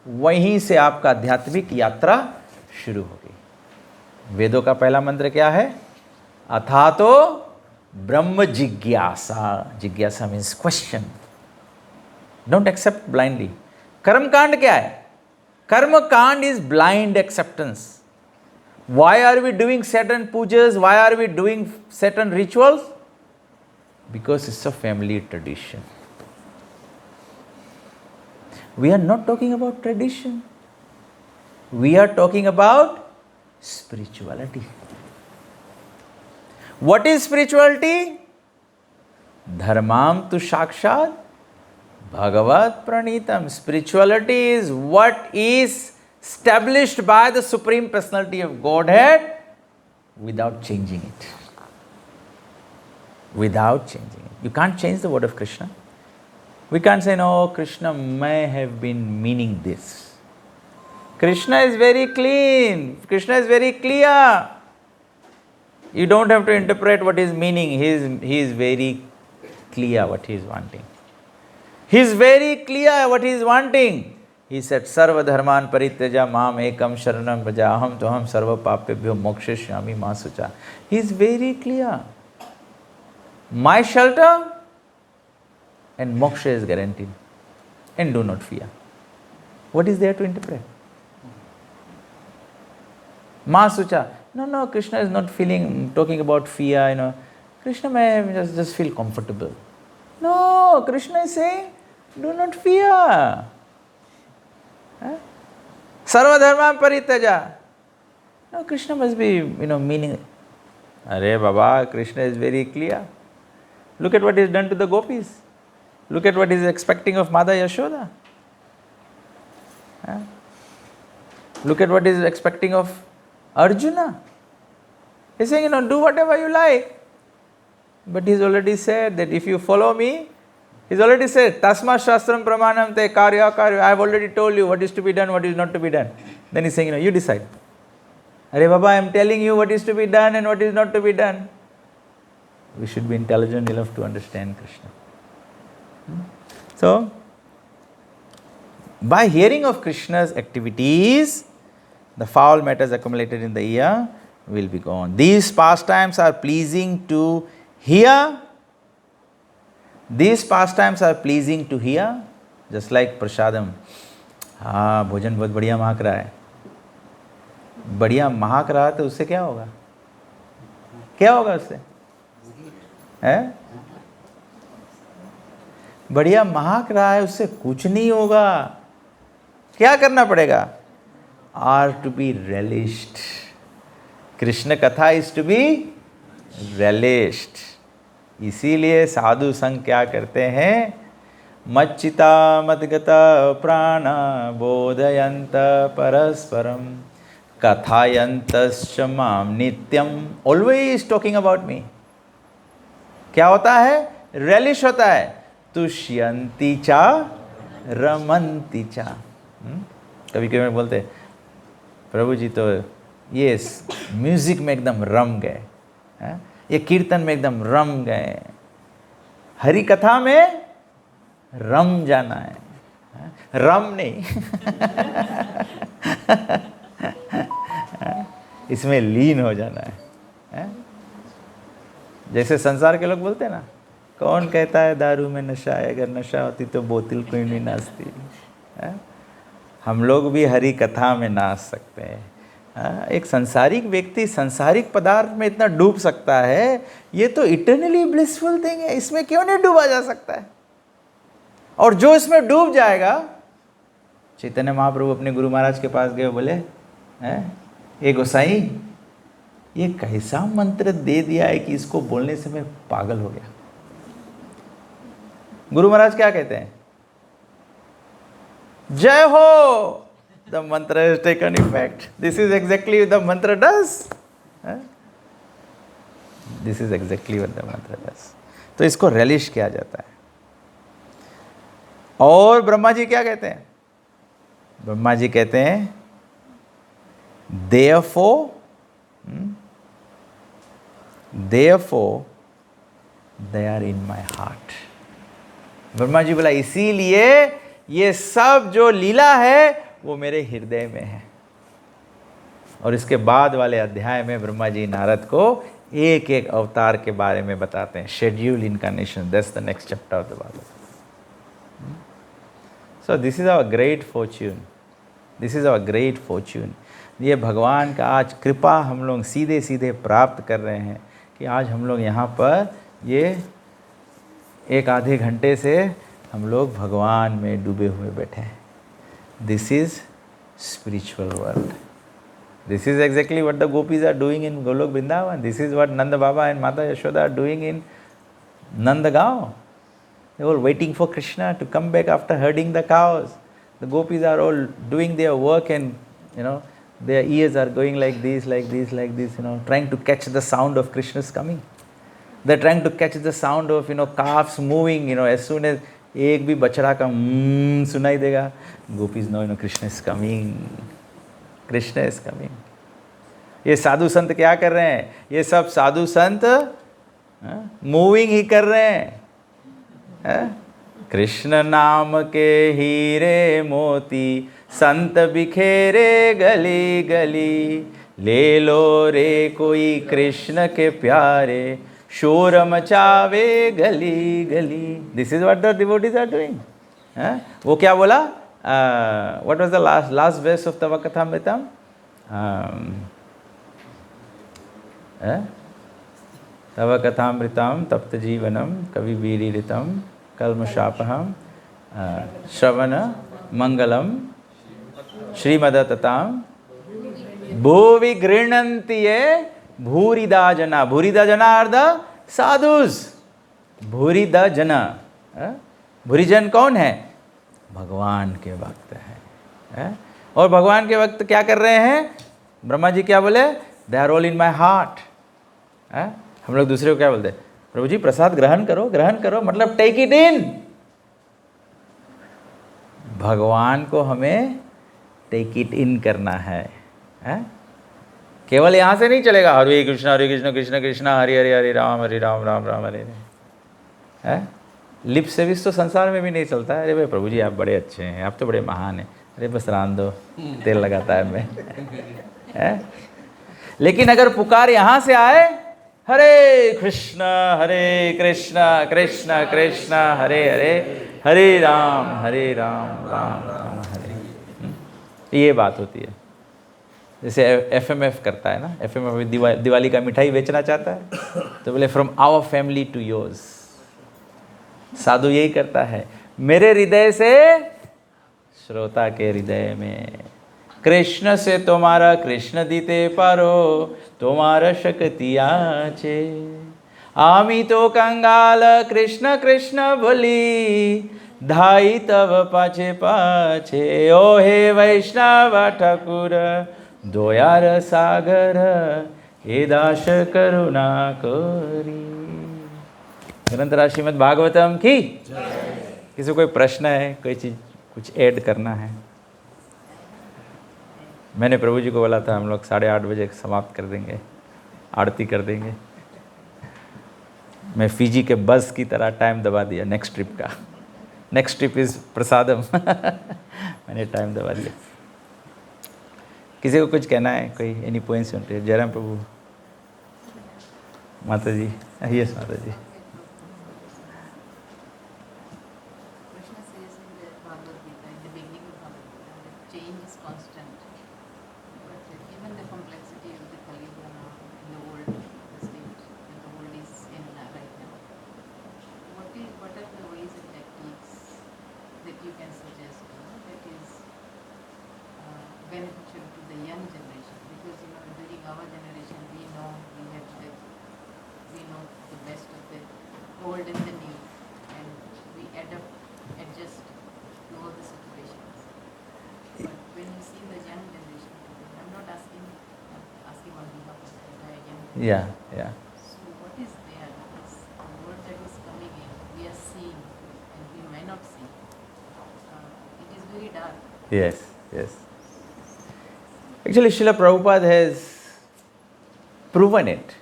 वहीं से आपका आध्यात्मिक यात्रा शुरू हो गई। वेदों का पहला मंत्र क्या है, अथातो ब्रह्म जिज्ञासा। जिज्ञासा means question, don't accept blindly. कर्म कांड क्या है, कर्म कांड is blind acceptance. Why are we doing certain pujas? Why are we doing certain rituals? Because it's a family tradition. We are not talking about tradition. We are talking about spirituality. What is spirituality? Dharmam tu sakshat Bhagavad Pranitam. Spirituality is what is established by the Supreme Personality of Godhead without changing it. Without changing it. You can't change the word of Krishna. We can't say, no, Krishna may have been meaning this. Krishna is very clean. Krishna is very clear. You don't have to interpret what is meaning. He is very clear what he is wanting. He is very clear what he is wanting. He said, Sarva dharman parityaja mam ekam sharanam vraja aham toham sarva papebhyo mokshayami ma sucha. He is very clear. My shelter and moksha is guaranteed. And do not fear. What is there to interpret? Ma sucha. No, Krishna is not talking about fear, Krishna may just feel comfortable. No, Krishna is saying, do not fear. Sarva dharma paritaja. No, Krishna must be, meaning. Arey Baba, Krishna is very clear. Look at what is done to the gopis. Look at what he is expecting of Mother Yashoda. Look at what he is expecting of Arjuna. He's saying, do whatever you like. But he's already said that if you follow me, he's already said, Tasma Shastram Pramanam Te Karya Karya. I have already told you what is to be done, what is not to be done. Then he's saying, you decide. Arey Baba, I am telling you what is to be done and what is not to be done. We should be intelligent enough to understand Krishna. So, by hearing of Krishna's activities, the foul matters accumulated in the ear will be gone. These pastimes are pleasing to hear. These pastimes are pleasing to hear, just like prasadam. हाँ, भोजन बहुत बढ़िया महक रहा है. बढ़िया महक रहा है तो उससे क्या होगा? क्या होगा उससे? है? बढ़िया महक रहा है, उससे कुछ नहीं होगा. क्या करना पड़ेगा? Are to be relished. Krishna कथा is to be relished. इसीलिए साधु संग क्या करते हैं? मच्चिता मद्गता प्राणा बोधयंत परस्परम कथायंतश्च माम नित्यम. Always talking about me. क्या होता है? रेलिश होता है. तुष्यंती चा रमंती चा. कभी कभी बोलते प्रभु जी तो ये म्यूजिक में एकदम रम गए, ये कीर्तन में एकदम रम गए. हरि कथा में रम जाना है, रम नहीं. इसमें लीन हो जाना है. जैसे संसार के लोग बोलते हैं ना, कौन कहता है दारू में नशा है, अगर नशा होती तो बोतल कोई नहीं नाचती. हम लोग भी हरि कथा में नाच सकते हैं. एक संसारिक व्यक्ति संसारिक पदार्थ में इतना डूब सकता है, ये तो इटर्नली ब्लिसफुल थिंग है, इसमें क्यों नहीं डूबा जा सकता है? और जो इसमें डूब जाएगा, चैतन्य महाप्रभु अपने गुरु महाराज के पास गए, बोले ये गोसाई, ये कैसा मंत्र दे दिया है कि इसको बोलने से मैं पागल हो गया. गुरु महाराज क्या कहते हैं? जय हो. The mantra has taken effect. This is exactly what the mantra does. This is exactly what the mantra does. तो इसको relish किया जाता है. और ब्रह्मा जी क्या कहते हैं? ब्रह्मा जी कहते हैं therefore they are in my heart. Brahma ji बोला इसीलिए ये सब जो लीला है वो मेरे हृदय में है. और इसके बाद वाले अध्याय में ब्रह्मा जी नारद को एक एक अवतार के बारे में बताते हैं. Schedule incarnation, that's the next chapter of the Bhagavat. So this is our great fortune. This is our great fortune. ये भगवान का आज कृपा हम लोग सीधे सीधे प्राप्त कर रहे हैं कि आज हम लोग यहाँ पर ये एक आधे घंटे से हम लोग भगवान में डूबे हुए बैठे हैं. This is spiritual world. This is exactly what the gopis are doing in Golok Vrindavan. This is what Nanda Baba and Mata Yashoda are doing in Nandagaon. They were waiting for Krishna to come back after herding the cows. The gopis are all doing their work and, their ears are going like this, trying to catch the sound of Krishna's coming. They're trying to catch the sound of, calves moving, as soon as एक भी बछड़ा का सुनाई देगा, gopis no Krishna is coming, Krishna is coming. ये साधु संत क्या कर रहे हैं? ये सब साधु संत मूविंग ही कर रहे हैं. कृष्ण नाम के हीरे मोती संत बिखेरे गली गली, ले लो रे कोई कृष्ण के प्यारे, शोर मचावे गली गली. This is what the devotees are doing. वो क्या बोला? What was the last verse of तव कथामृतम? तव कथामृतम तप्त जीवनम कवि वीरितम कल्मषापहम श्रवण मंगलम श्रीमदतताम भूवि गृह्णन्ति ये भूरिदा जना. भूरिदा जना आर द साधुस. भूरिदा जना, भूरिजन कौन है? भगवान के भक्त हैं. और भगवान के भक्त क्या कर रहे हैं? ब्रह्मा जी क्या बोले? They are all in my heart. हम लोग दूसरे को क्या बोलते हैं? प्रभु जी प्रसाद ग्रहण करो, ग्रहण करो, मतलब टेक इट इन. भगवान को हमें टेक इट इन करना है. केवल यहाँ से नहीं चलेगा. हरे कृष्ण कृष्ण कृष्ण हरे हरे हरे राम राम राम हरे हरे. लिप सर्विस तो संसार में भी नहीं चलता है. अरे भाई प्रभु जी आप बड़े अच्छे हैं, आप तो बड़े महान हैं. अरे बस रान दो, तेल लगाता है मैं. लेकिन अगर पुकार यहाँ से आए, हरे कृष्ण कृष्ण कृष्ण हरे हरे हरे राम राम राम हरे. ये बात होती है. जैसे एफएमएफ करता है ना, एफएमएफ दिवाली का मिठाई बेचना चाहता है तो बोले from our family to yours. Sadhu यही करता है, मेरे हृदय से श्रोता के हृदय में. कृष्ण से तुम्हारा कृष्ण दीते पारो, तुम्हारा शक्ति आचे. आमी तो कंगाल कृष्ण कृष्ण बोली, धाई तब पाछे पाछे. ओ हे वैष्णव ठाकुर दयार सागर, हे दास करुणा करी. ग्रंथ श्रीमद् भागवतम की. किसी को कोई प्रश्न है, कोई चीज़ कुछ ऐड करना है? मैंने प्रभु जी को बोला था हम लोग 8:30 बजे समाप्त कर देंगे, आरती कर देंगे. मैं फीजी के बस की तरह टाइम दबा दिया नेक्स्ट ट्रिप का. नेक्स्ट ट्रिप इज़ प्रसादम. मैंने टाइम दबा दिया. किसी को कुछ कहना है? कोई एनी पॉइंट्स सुनते हैं? जयराम प्रभु, माता जी. यस माता जी. Yeah. So what is there? Because the word that is coming in, we are seeing and we may not see. It is very dark. Yes. Actually, Srila Prabhupada has proven it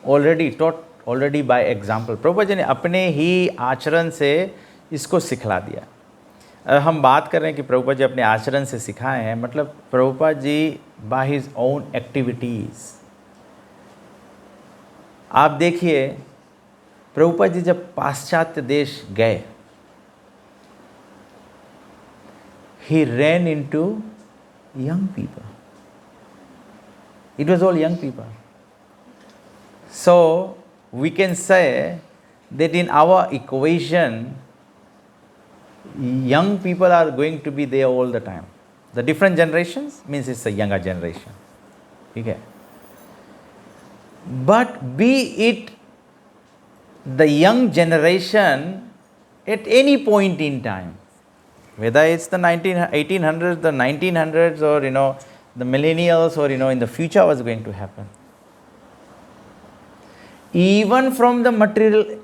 already, taught already by example. Prabhupada ji ने अपने ही आचरण से इसको सिखला दिया. हम बात कर रहे हैं कि प्रभुपाद जी अपने आचरण से सिखाए हैं, मतलब Prabhupada ji by his own activities. आप देखिए प्रभुपाद जी जब पाश्चात्य देश गए, he ran into young people. It was all young people. So we can say that in our equation, young people are going to be there all the time. The different generations means it's a younger generation. Okay? But be it the young generation at any point in time, whether it's the 1800s, the 1900s, or the millennials, or in the future what's going to happen. Even from the material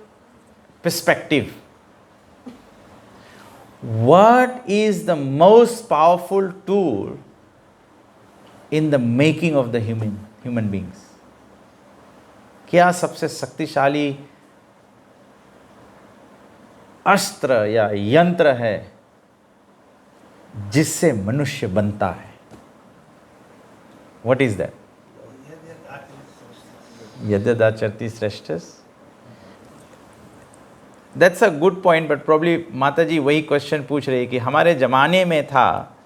perspective, what is the most powerful tool in the making of the human beings? क्या सबसे शक्तिशाली अस्त्र या यंत्र है जिससे मनुष्य बनता है? What is that? यद्यदाचरति श्रेष्ठस्. That's a good point, but probably माता जी वही क्वेश्चन पूछ रही है कि हमारे ज़माने में था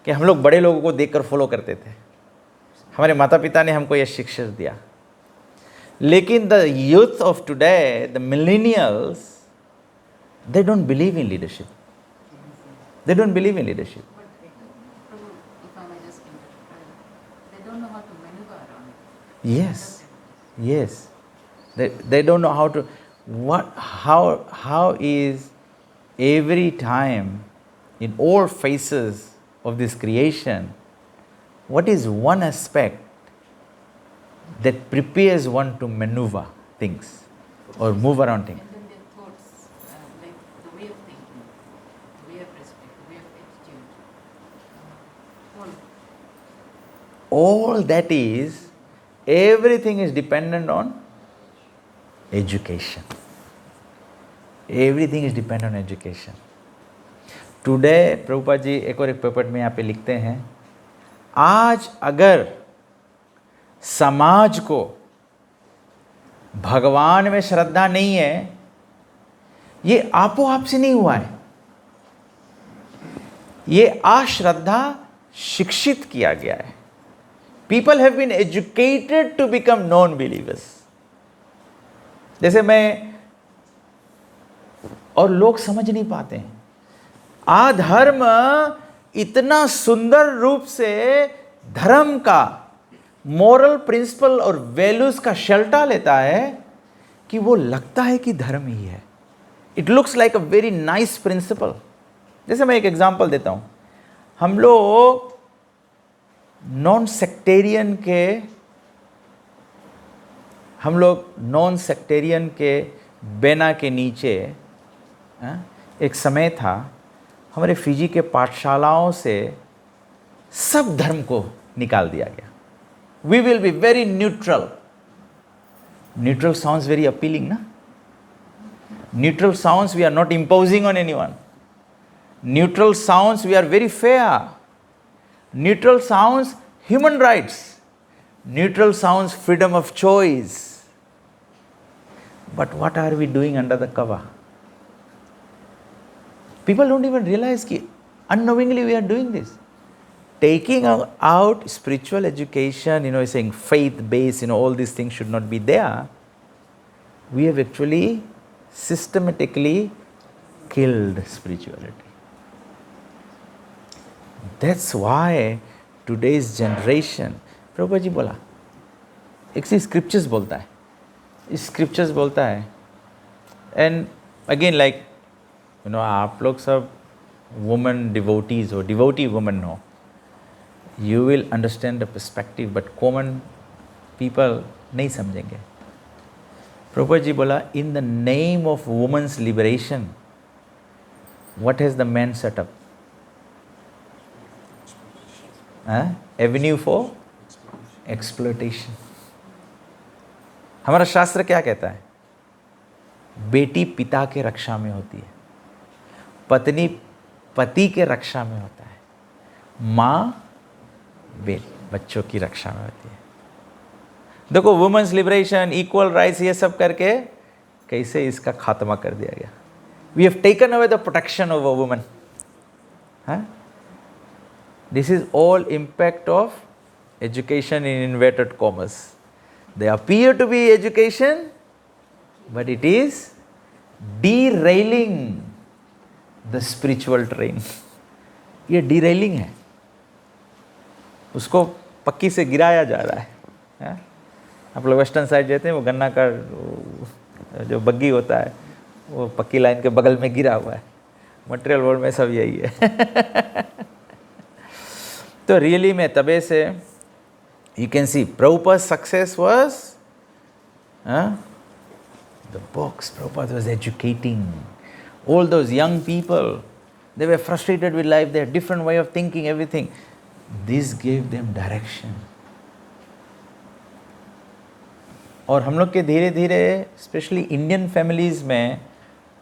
कि हम लोग बड़े लोगों को देखकर फॉलो करते थे, हमारे माता पिता ने हमको यह शिक्षा दिया. लेकिन the youth of today, the millennials, They don't believe in leadership. They don't believe in leadership. But Prabhu, if I may just interrupt, they don't know how to maneuver around it. Yes, yes. They don't know how to. How is every time in all phases of this creation, what is one aspect that prepares one to maneuver things or move around things? And then their thoughts, like the way of thinking, the way of respect, the way of attitude, all. All that is, everything is dependent on education. Everything is dependent on education. Today, Prabhupada ji एक और एक paper में यहाँ पे लिखते हैं, आज अगर समाज को भगवान में श्रद्धा नहीं है, ये आपो आप से नहीं हुआ है, ये अश्रद्धा शिक्षित किया गया है. People have been educated to become non-believers. जैसे मैं, और लोग समझ नहीं पाते हैं. अधर्म इतना सुंदर रूप से धर्म का मोरल प्रिंसिपल और वैल्यूज का शेल्टा लेता है कि वो लगता है कि धर्म ही है. It looks like a very nice principle. जैसे मैं एक एग्जांपल देता हूं, हम लोग नॉन सेक्टेरियन के बैना के नीचे एक समय था, हमारे फिजी के पाठशालाओं से सब धर्म को निकाल दिया गया. We will be very neutral. Neutral sounds very appealing ना. Neutral sounds we are not imposing on anyone. Neutral sounds we are very fair. Neutral sounds human rights. Neutral sounds freedom of choice. But what are we doing under the cover? People don't even realize that unknowingly we are doing this. Taking out spiritual education, saying faith-based, all these things should not be there. We have actually systematically killed spirituality. That's why today's generation, Prabhupada जी बोला, एक सी scriptures बोलता है. Scriptures बोलता है, and again like आप लोग सब women devotees हो, डिवोटी वुमेन हो, you will understand the perspective, but common people नहीं समझेंगे. प्रभुपाद जी बोला, in the name of women's liberation what has the man set up? Avenue for exploitation. हमारा शास्त्र क्या कहता है? बेटी पिता के रक्षा में होती है, पत्नी पति के रक्षा में होता है, माँ बच्चों की रक्षा में होती है. देखो, वुमेन्स लिबरेशन, इक्वल राइट्स, ये सब करके कैसे इसका खात्मा कर दिया गया. We have taken away the protection of a woman. This is all impact of education in inverted commas. They appear to be education, but it is derailing the spiritual train. ये derailing है, उसको पक्की से गिराया जा रहा है. आप लोग वेस्टर्न साइड जाते हैं, वो गन्ना का जो बग्गी होता है वो पक्की लाइन के बगल में गिरा हुआ है. मटेरियल वर्ल्ड में सब यही है. तो रियली में तबे से you can see Prabhupada's success was the books. Prabhupada was educating all those young people. They were frustrated with life, they had different way of thinking, everything. This gave them direction. और हम लोग के धीरे धीरे, specially Indian families में,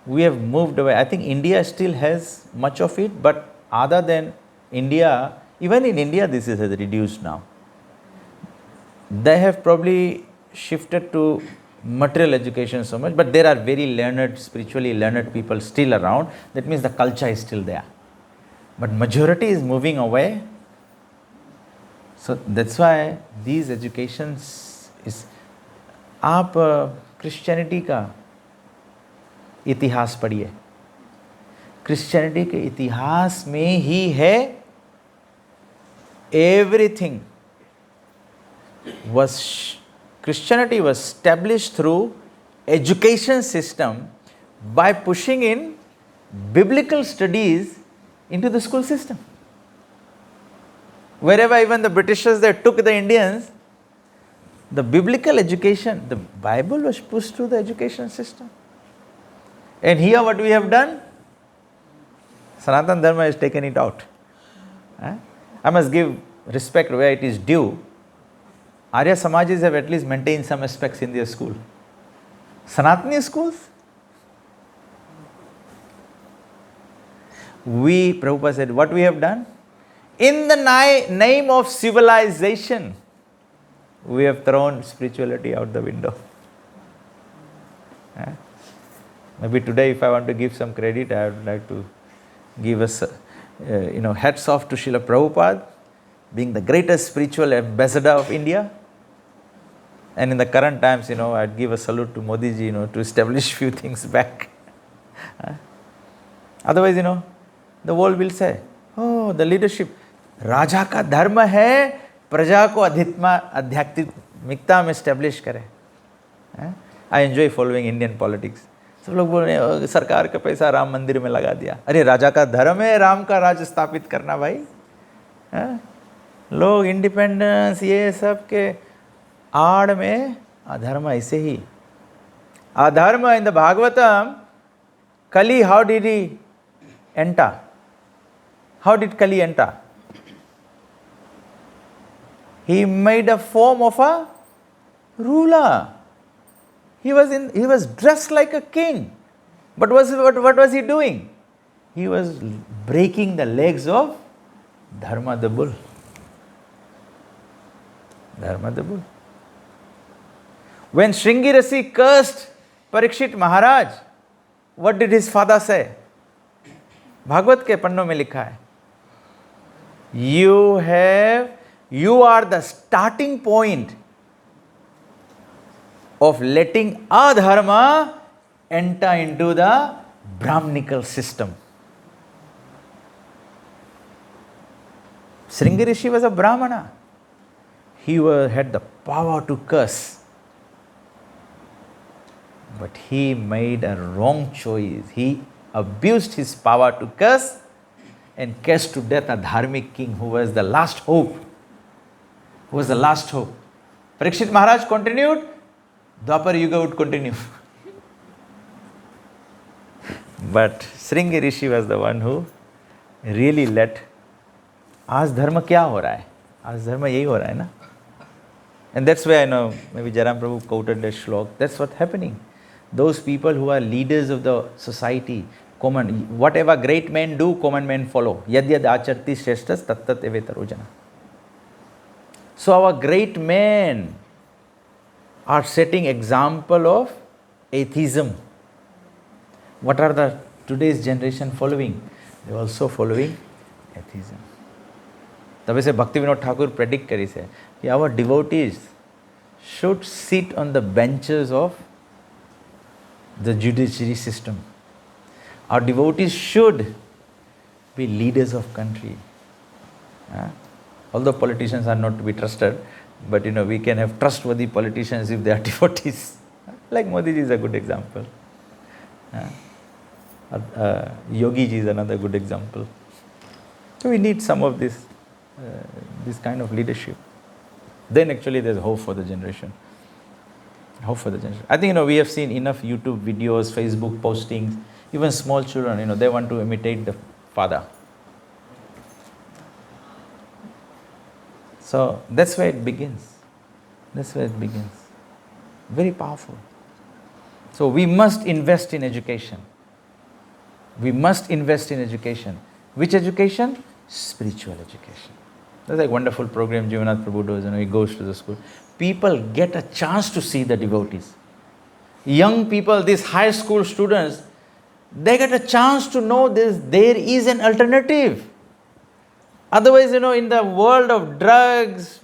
we have moved away. I think India still has much of it, but other than India, even in India this has reduced now. They have probably shifted to material education so much, but there are very learned, spiritually learned people still around. That means the culture is still there. But majority is moving away. So that's why these educations is, आप Christianity का इतिहास पढ़िए, Christianity के इतिहास में ही है. Everything was, Christianity was established through education system by pushing in biblical studies into the school system. Wherever even the Britishers, they took the Indians, the biblical education, the Bible was pushed through the education system. And here what we have done, Sanatana Dharma has taken it out. I must give respect where it is due. Arya Samajis have at least maintained some aspects in their school. Sanatani schools, Prabhupada said, what we have done? In the name of civilization, we have thrown spirituality out the window. Maybe today, if I want to give some credit, I would like to give us, hats off to Srila Prabhupada, being the greatest spiritual ambassador of India. And in the current times, I'd give a salute to Modi ji, to establish few things back. Otherwise, the world will say, oh, the leadership, Raja ka dharma hai, praja ko adhyatmikta mein establish kare. I enjoy following Indian politics. सब लोग बोल रहे हैं सरकार का पैसा राम मंदिर में लगा दिया. अरे राजा का धर्म है राम का राज स्थापित करना भाई. लोग इंडिपेंडेंस ये सब के आड़ में अधर्म ऐसे ही. अधर्म in the Bhagavatam, Kali, how did he enter? How did Kali enter? He made a form of a ruler. He was dressed like a king. But what was he doing? He was breaking the legs of Dharma the bull. Dharma the bull. When Shringirasi cursed Parikshit Maharaj, what did his father say? Bhagavat के पन्नों में लिखा है, you are the starting point of letting adharma enter into the Brahminical system. Shringi Rishi was a Brahmana. He had the power to curse. But he made a wrong choice. He abused his power to curse and cursed to death a dharmic king who was the last hope. Parikshit Maharaj continued, Dwapar Yuga would continue. But Shringi Rishi was the one who really let, आज धर्म क्या हो रहा है? आज धर्म यही हो रहा है ना? And that's why I know, maybe Jaram Prabhu quoted that shlok, that's what's happening. Those people who are leaders of the society, whatever great men do, common men follow. Yad yad acharti shreshtas tat tat evetaro jana. So our great men are setting example of atheism. What are the today's generation following? They are also following atheism. तब से भक्ति Vinod Thakur predict करी से कि our devotees should sit on the benches of the judiciary system. Our devotees should be leaders of country. Although politicians are not to be trusted, but we can have trustworthy politicians if they are devotees. Like Modi ji is a good example. Yogi ji is another good example. So we need some of this kind of leadership. Then actually there's hope for the generation. Hope for the generation. I think we have seen enough YouTube videos, Facebook postings, even small children, they want to imitate the father. So that's where it begins. Very powerful. So we must invest in education. Which education? Spiritual education. That's like wonderful program Jivanath Prabhu does. He goes to the school. People get a chance to see the devotees. Young people, these high school students, they get a chance to know there is an alternative. Otherwise, in the world of drugs,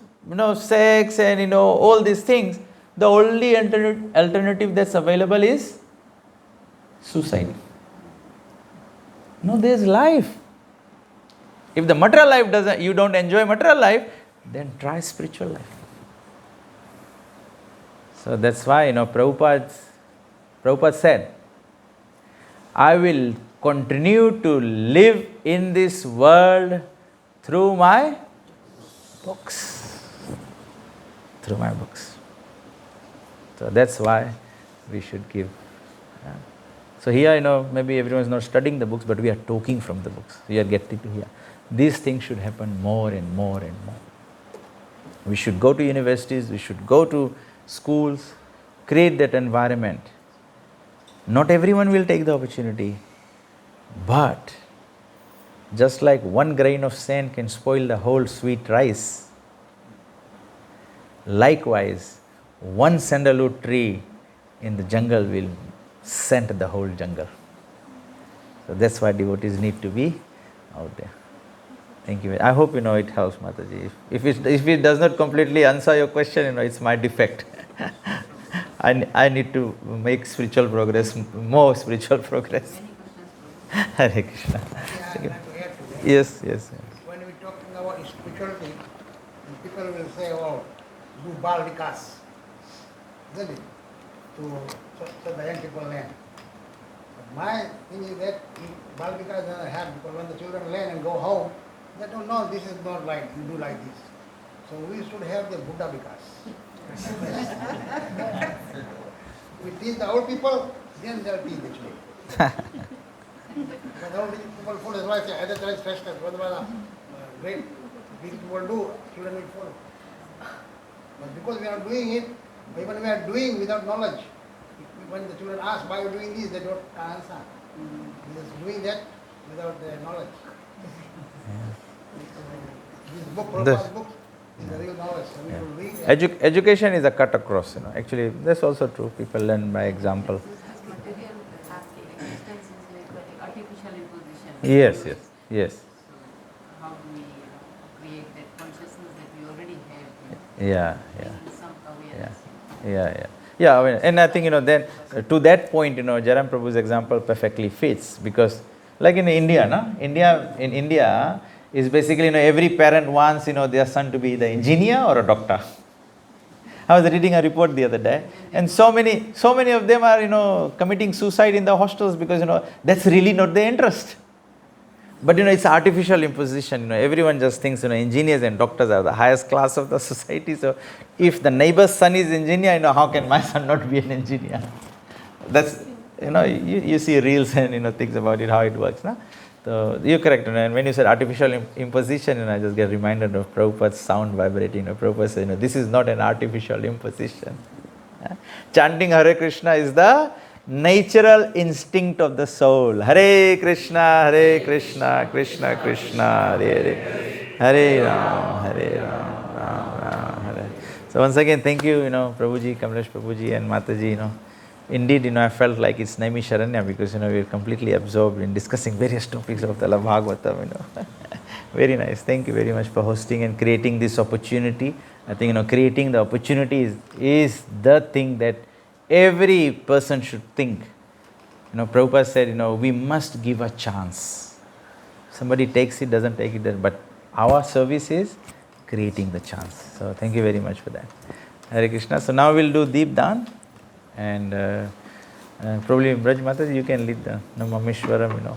sex and all these things, the only alternative that's available is suicide. No, there's life. If the material life doesn't, you don't enjoy material life, then try spiritual life. So that's why, Prabhupada said, I will continue to live in this world through my books. Through my books. So that's why we should give. So here, maybe everyone is not studying the books, but we are talking from the books. We are getting to hear. These things should happen more and more and more. We should go to universities, we should go to schools, create that environment. Not everyone will take the opportunity, but just like one grain of sand can spoil the whole sweet rice, likewise, one sandalwood tree in the jungle will scent the whole jungle. So that's why devotees need to be out there. Thank you. I hope it helps, Mataji. If it does not completely answer your question, it's my defect. I need to make spiritual progress, more spiritual progress. Many questions, Prabhu. Hare Krishna. Yeah, I'd like to add to that. Yes. When we're talking about spirituality, and people will say, oh, do Bal Vikas, isn't it? So the young people learn. But my thing is that Bal Vikas doesn't happen because when the children learn and go home, they don't know this is not right, you do like this. So we should have the Buddha Vikas. We teach the old people, then they'll teach the children. But all these people follow, that's why I say, other first step, whatever great big people do, children will follow. But because we are doing it, even we are doing without knowledge, when the children ask why you are doing this, they don't answer. Because doing that without the knowledge. This book, Prabhupada's book, is the real knowledge. So we will read and Education is a cut across, Actually, that's also true. People learn by example. This material existence is like very artificial imposition. Yes. So how do we create that consciousness that we already have? Yeah. Bringing some awareness. Yeah, and I think, then to that point, Jaram Prabhu's example perfectly fits because like in India, in India is basically, every parent wants, their son to be the engineer or a doctor. I was reading a report the other day and so many of them are, committing suicide in the hostels because, that's really not their interest. But, it's artificial imposition, everyone just thinks, engineers and doctors are the highest class of the society. So if the neighbor's son is engineer, how can my son not be an engineer? That's, you see reels and, things about it, how it works, no? So you're correct, and when you said artificial imposition, I just get reminded of Prabhupada's sound vibrating. Prabhupada said, this is not an artificial imposition. Chanting Hare Krishna is the natural instinct of the soul. Hare Krishna, Krishna Krishna, Hare Hare, Hare Ram, Ram Ram, Hare. So once again, thank you, Prabhuji, Kamlesh Prabhuji and Mataji, Indeed, I felt like it's Naimi Sharanya because, we're completely absorbed in discussing various topics of the Bhagavatam, Very nice. Thank you very much for hosting and creating this opportunity. I think, creating the opportunity is the thing that every person should think. Prabhupada said, we must give a chance. Somebody takes it, doesn't take it, but our service is creating the chance. So thank you very much for that. Hare Krishna. So now we'll do Deep Dan. And probably Braj Mataji, you can lead the Namamishwaram,